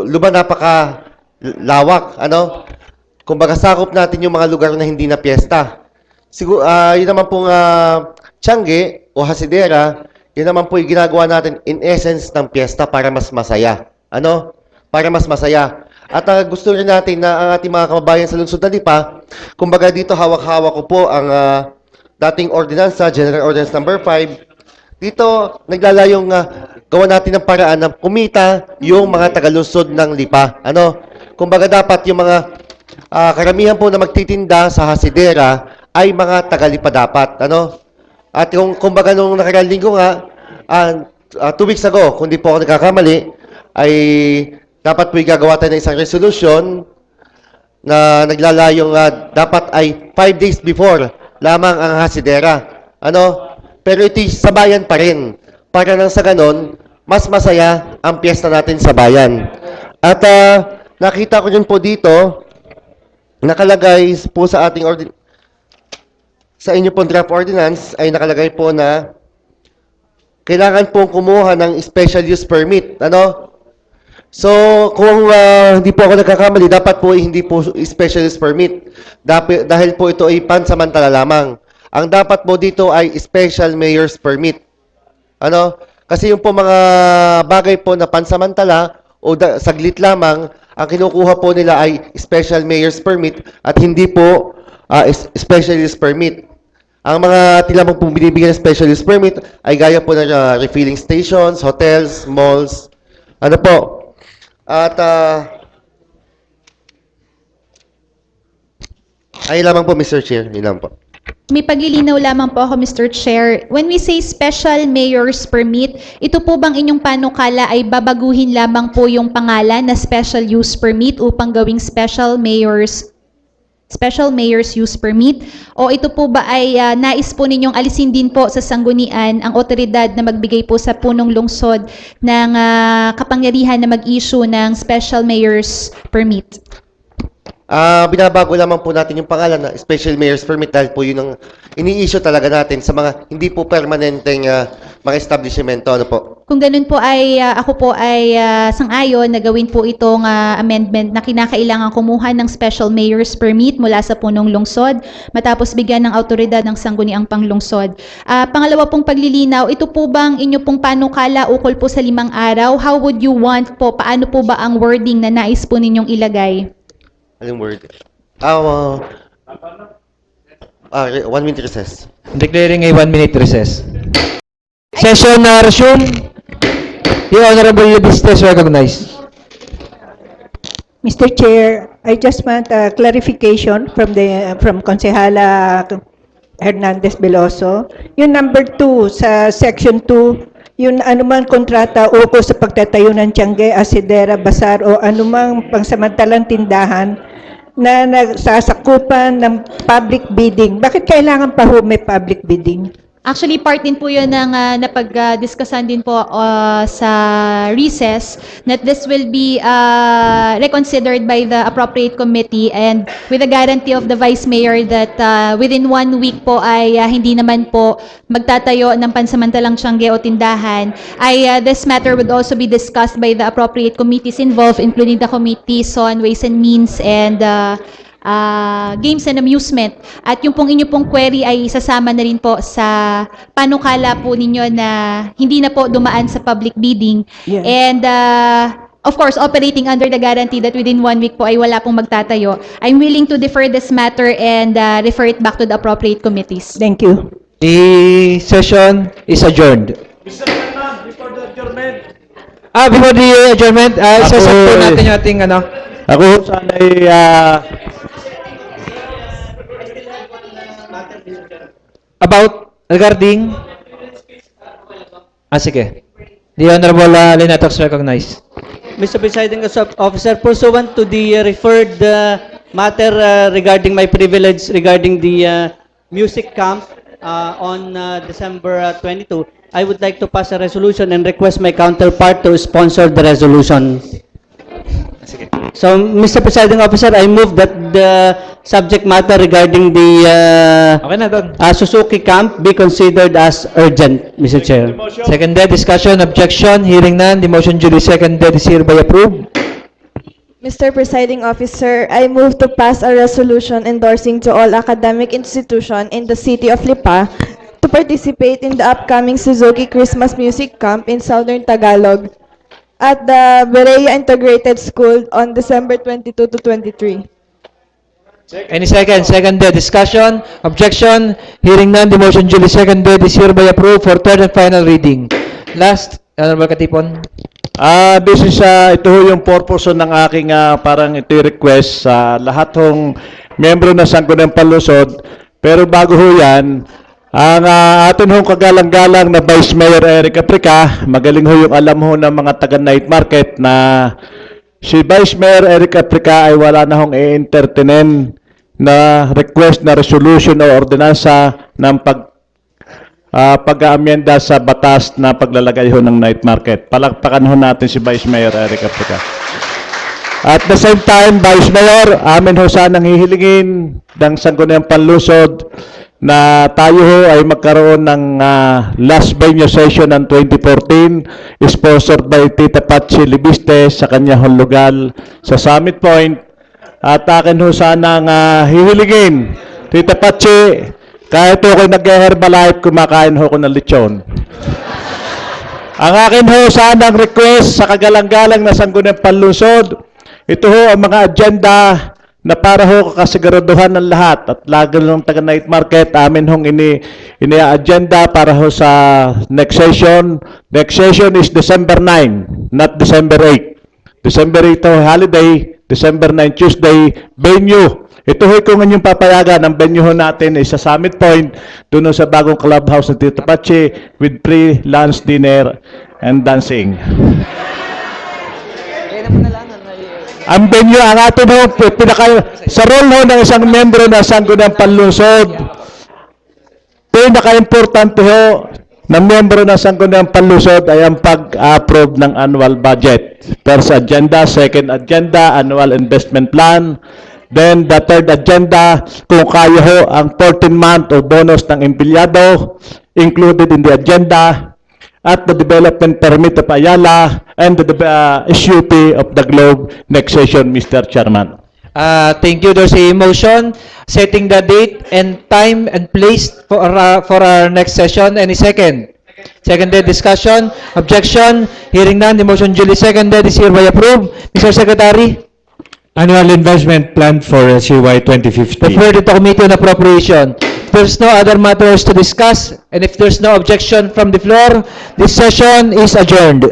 luba napaka lawak, kumbaga sakop natin yung mga lugar na hindi na piyesta. Siguro, yun naman pong Tiangge o Hasidera, yun naman po yung ginagawa natin in essence ng piyesta para mas masaya. Para mas masaya. At gusto rin natin na ang ating mga kababayan sa lungsod na Lipa, kumbaga dito hawak-hawak ko po ang dating ordinansa, General Ordinance number 5. Dito naglalayong gawa natin ng paraan na kumita yung mga taga-lungsod ng Lipa. Kumbaga dapat yung mga karamihan po na magtitinda sa Hasidera ay mga taga-Lipa dapat. At yung kumbaga nung nakaraang linggo nga, 2 weeks ago, kung di po ako nagkakamali, ay dapat po gagawa tayo ng isang resolution na naglalayong dapat ay 5 days before lamang ang Hasidera. Pero ito'y sa bayan pa rin. Para nang sa ganon, mas masaya ang piyesta natin sa bayan. At nakita ko rin po dito, nakalagay po sa ating sa inyo pong draft ordinance ay nakalagay po na kailangan pong kumuha ng special use permit. So, kung hindi po ako nagkakamali, dapat po hindi po special use permit. Dahil po ito ay pansamantala lamang. Ang dapat po dito ay special mayor's permit. Kasi yung po mga bagay po na pansamantala o saglit lamang, ang kinukuha po nila ay special mayor's permit at hindi po special use permit. Ang mga tilamang pong binibigyan ng special use permit ay gaya po ng refilling stations, hotels, malls, po. At ay lamang po, Mr. Chair. Yun lang po. May paglilinaw lamang po ako, Mr. Chair. When we say special mayor's permit, ito po bang inyong panukala ay babaguhin lamang po yung pangalan na special use permit upang gawing special mayor's use permit? O ito po ba ay nais po ninyong alisin din po sa sanggunian ang otoridad na magbigay po sa punong lungsod ng kapangyarihan na mag-issue ng special mayor's permit? Binabago lamang po natin yung pangalan na special mayor's permit dahil po yun ang ini-issue talaga natin sa mga hindi po permanenteng mga establishmento. Po? Kung ganun po ay ako po ay sang-ayon na gawin po itong amendment na kinakailangan kumuha ng special mayor's permit mula sa punong lungsod matapos bigyan ng autoridad ng sangguniang panglungsod. Pangalawa pong paglilinaw, ito po bang inyo pong panukala ukol po sa 5 araw? How would you want po, paano po ba ang wording na nais po ninyong ilagay? Anong word? 1 minute recess. Declaring a 1-minute recess. Session resume. The Honorable Libis is recognized. Mr. Chair, I just want a clarification from Konsehala Hernandez Veloso. Yung number 2 sa section 2, yung anumang kontrata ukol sa pagtatayo ng tiangge, asidera, basar o anumang pangsamantalang tindahan na nagsasakupan ng public bidding. Bakit kailangan pa ho may public bidding? Actually, part din po yun ng napag-discussan din po sa recess that this will be reconsidered by the appropriate committee and with the guarantee of the Vice Mayor that within 1 week po ay hindi naman po magtatayo ng pansamantalang tiyangge o tindahan, ay this matter would also be discussed by the appropriate committees involved, including the Committees on Ways and Means and Games and Amusement. At yung pong inyo pong query ay isasama na rin po sa panukala po ninyo na hindi na po dumaan sa public bidding. Yeah. And of course, operating under the guarantee that within 1 week po ay wala pong magtatayo. I'm willing to defer this matter and refer it back to the appropriate committees. Thank you. The session is adjourned. Mr. Chairman, before the adjournment, Before the adjournment, sasad po natin yung ating ano. ako sana'y About regarding sige. The Honorable Lynette is recognized. Mr. Presiding Officer, pursuant to the referred matter regarding my privilege regarding the music camp on December 22, I would like to pass a resolution and request my counterpart to sponsor the resolution. So, Mr. Presiding Officer, I move that the subject matter regarding the Okay na doon. Suzuki camp be considered as urgent, Mr. Chair. Seconded, discussion, objection, hearing none, the motion duly seconded is hereby approved. Mr. Presiding Officer, I move to pass a resolution endorsing to all academic institutions in the city of Lipa to participate in the upcoming Suzuki Christmas Music Camp in Southern Tagalog at the Berea Integrated School on December 22 to 23. Any second? Seconded, discussion, objection, hearing none, the motion duly seconded is hereby approved for third and final reading. Last, Honorable Katipon. this is ito ho yung purpose ng aking parang ito yung request sa lahat hong membro ng Sanguniang Panlungsod. Pero bago ho yan, ang atin hong kagalang-galang na Vice Mayor Eric Aprica, magaling ho yung alam ho ng mga taga-night market na si Vice Mayor Eric Aprica ay wala na hong i-entertainin na request na resolution o ordinansa ng pag-aamyenda sa batas na paglalagay ho ng night market. Palakpakan ho natin si Vice Mayor Eric Aprica. At the same time, Vice Mayor, amin ho sanang hihilingin ng Sangguniang Panlungsod na tayo ho ay magkaroon ng last venue session ng 2014 sponsored by Tita Patsy Libiste sa kanyang lugar sa Summit Point. At akin ho sanang hihilingin, Tita Patsy, kahit ako'y nag-Herbalife, kumakain ho ko ng lechon. Ang akin ho sanang request sa kagalang-galang na Sangguniang Panlungsod, ito ho ang mga agenda na para ho kasiguraduhan ng lahat at lagi ng taga-night market, amin hong ini-agenda para ho sa next session. Next session is December 9, not December 8. December 8 ho holiday, December 9 Tuesday, venue. Ito ho kung inyong papayagan, ang venue ho natin is sa Summit Point, doon sa bagong clubhouse ng Tito Pachi with free lunch, dinner, and dancing. Ang venue, ang atin ho, sa role ho ng isang membro ng Sangguniang Panlungsod, pinaka-importante ho ng membro ng Sangguniang Panlungsod ay ang pag-approve ng annual budget. First agenda, second agenda, annual investment plan. Then, the third agenda, kung kaya ho ang 14-month o bonus ng empleyado, included in the agenda, at the development permit of Ayala, and the SUP of the Globe next session, Mr. Chairman. Thank you. There's a motion setting the date and time and place for our next session. Any second? Seconded, discussion, objection, hearing none, the motion duly seconded is hereby approved. Mr. Secretary? Annual investment plan for CY 2050. Refer to the Committee on Appropriation. If there's no other matters to discuss, and if there's no objection from the floor, this session is adjourned.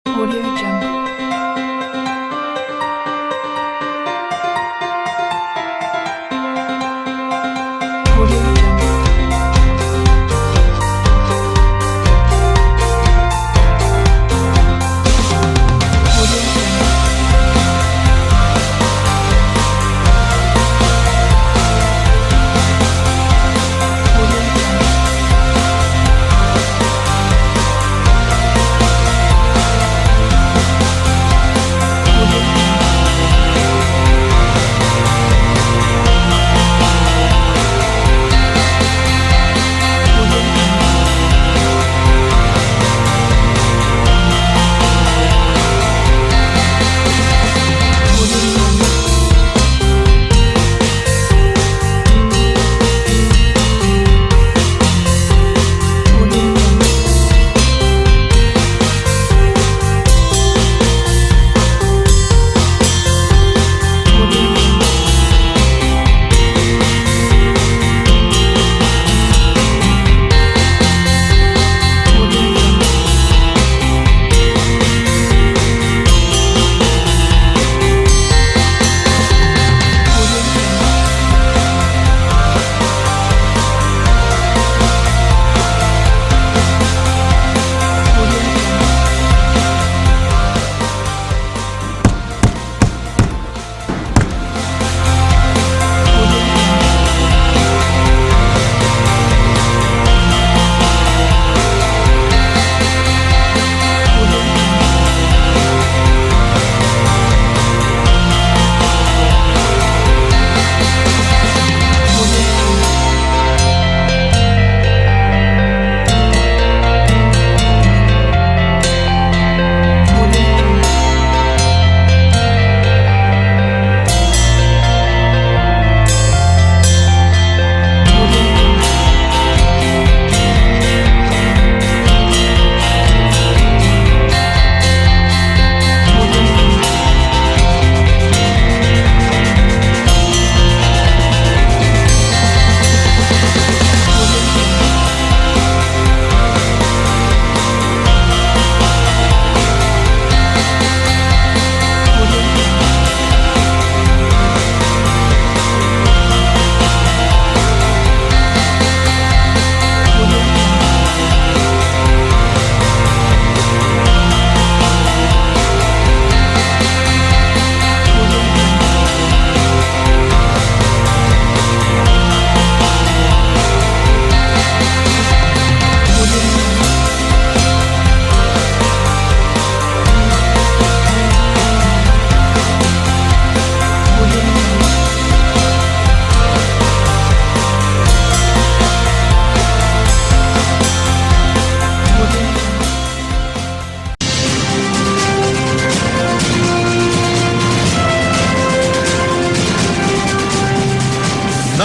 Audio Jungle.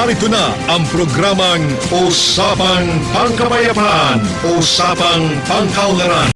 narito na ang programang Usapang Pangkapayapaan, Usapang Pangkaunlaran.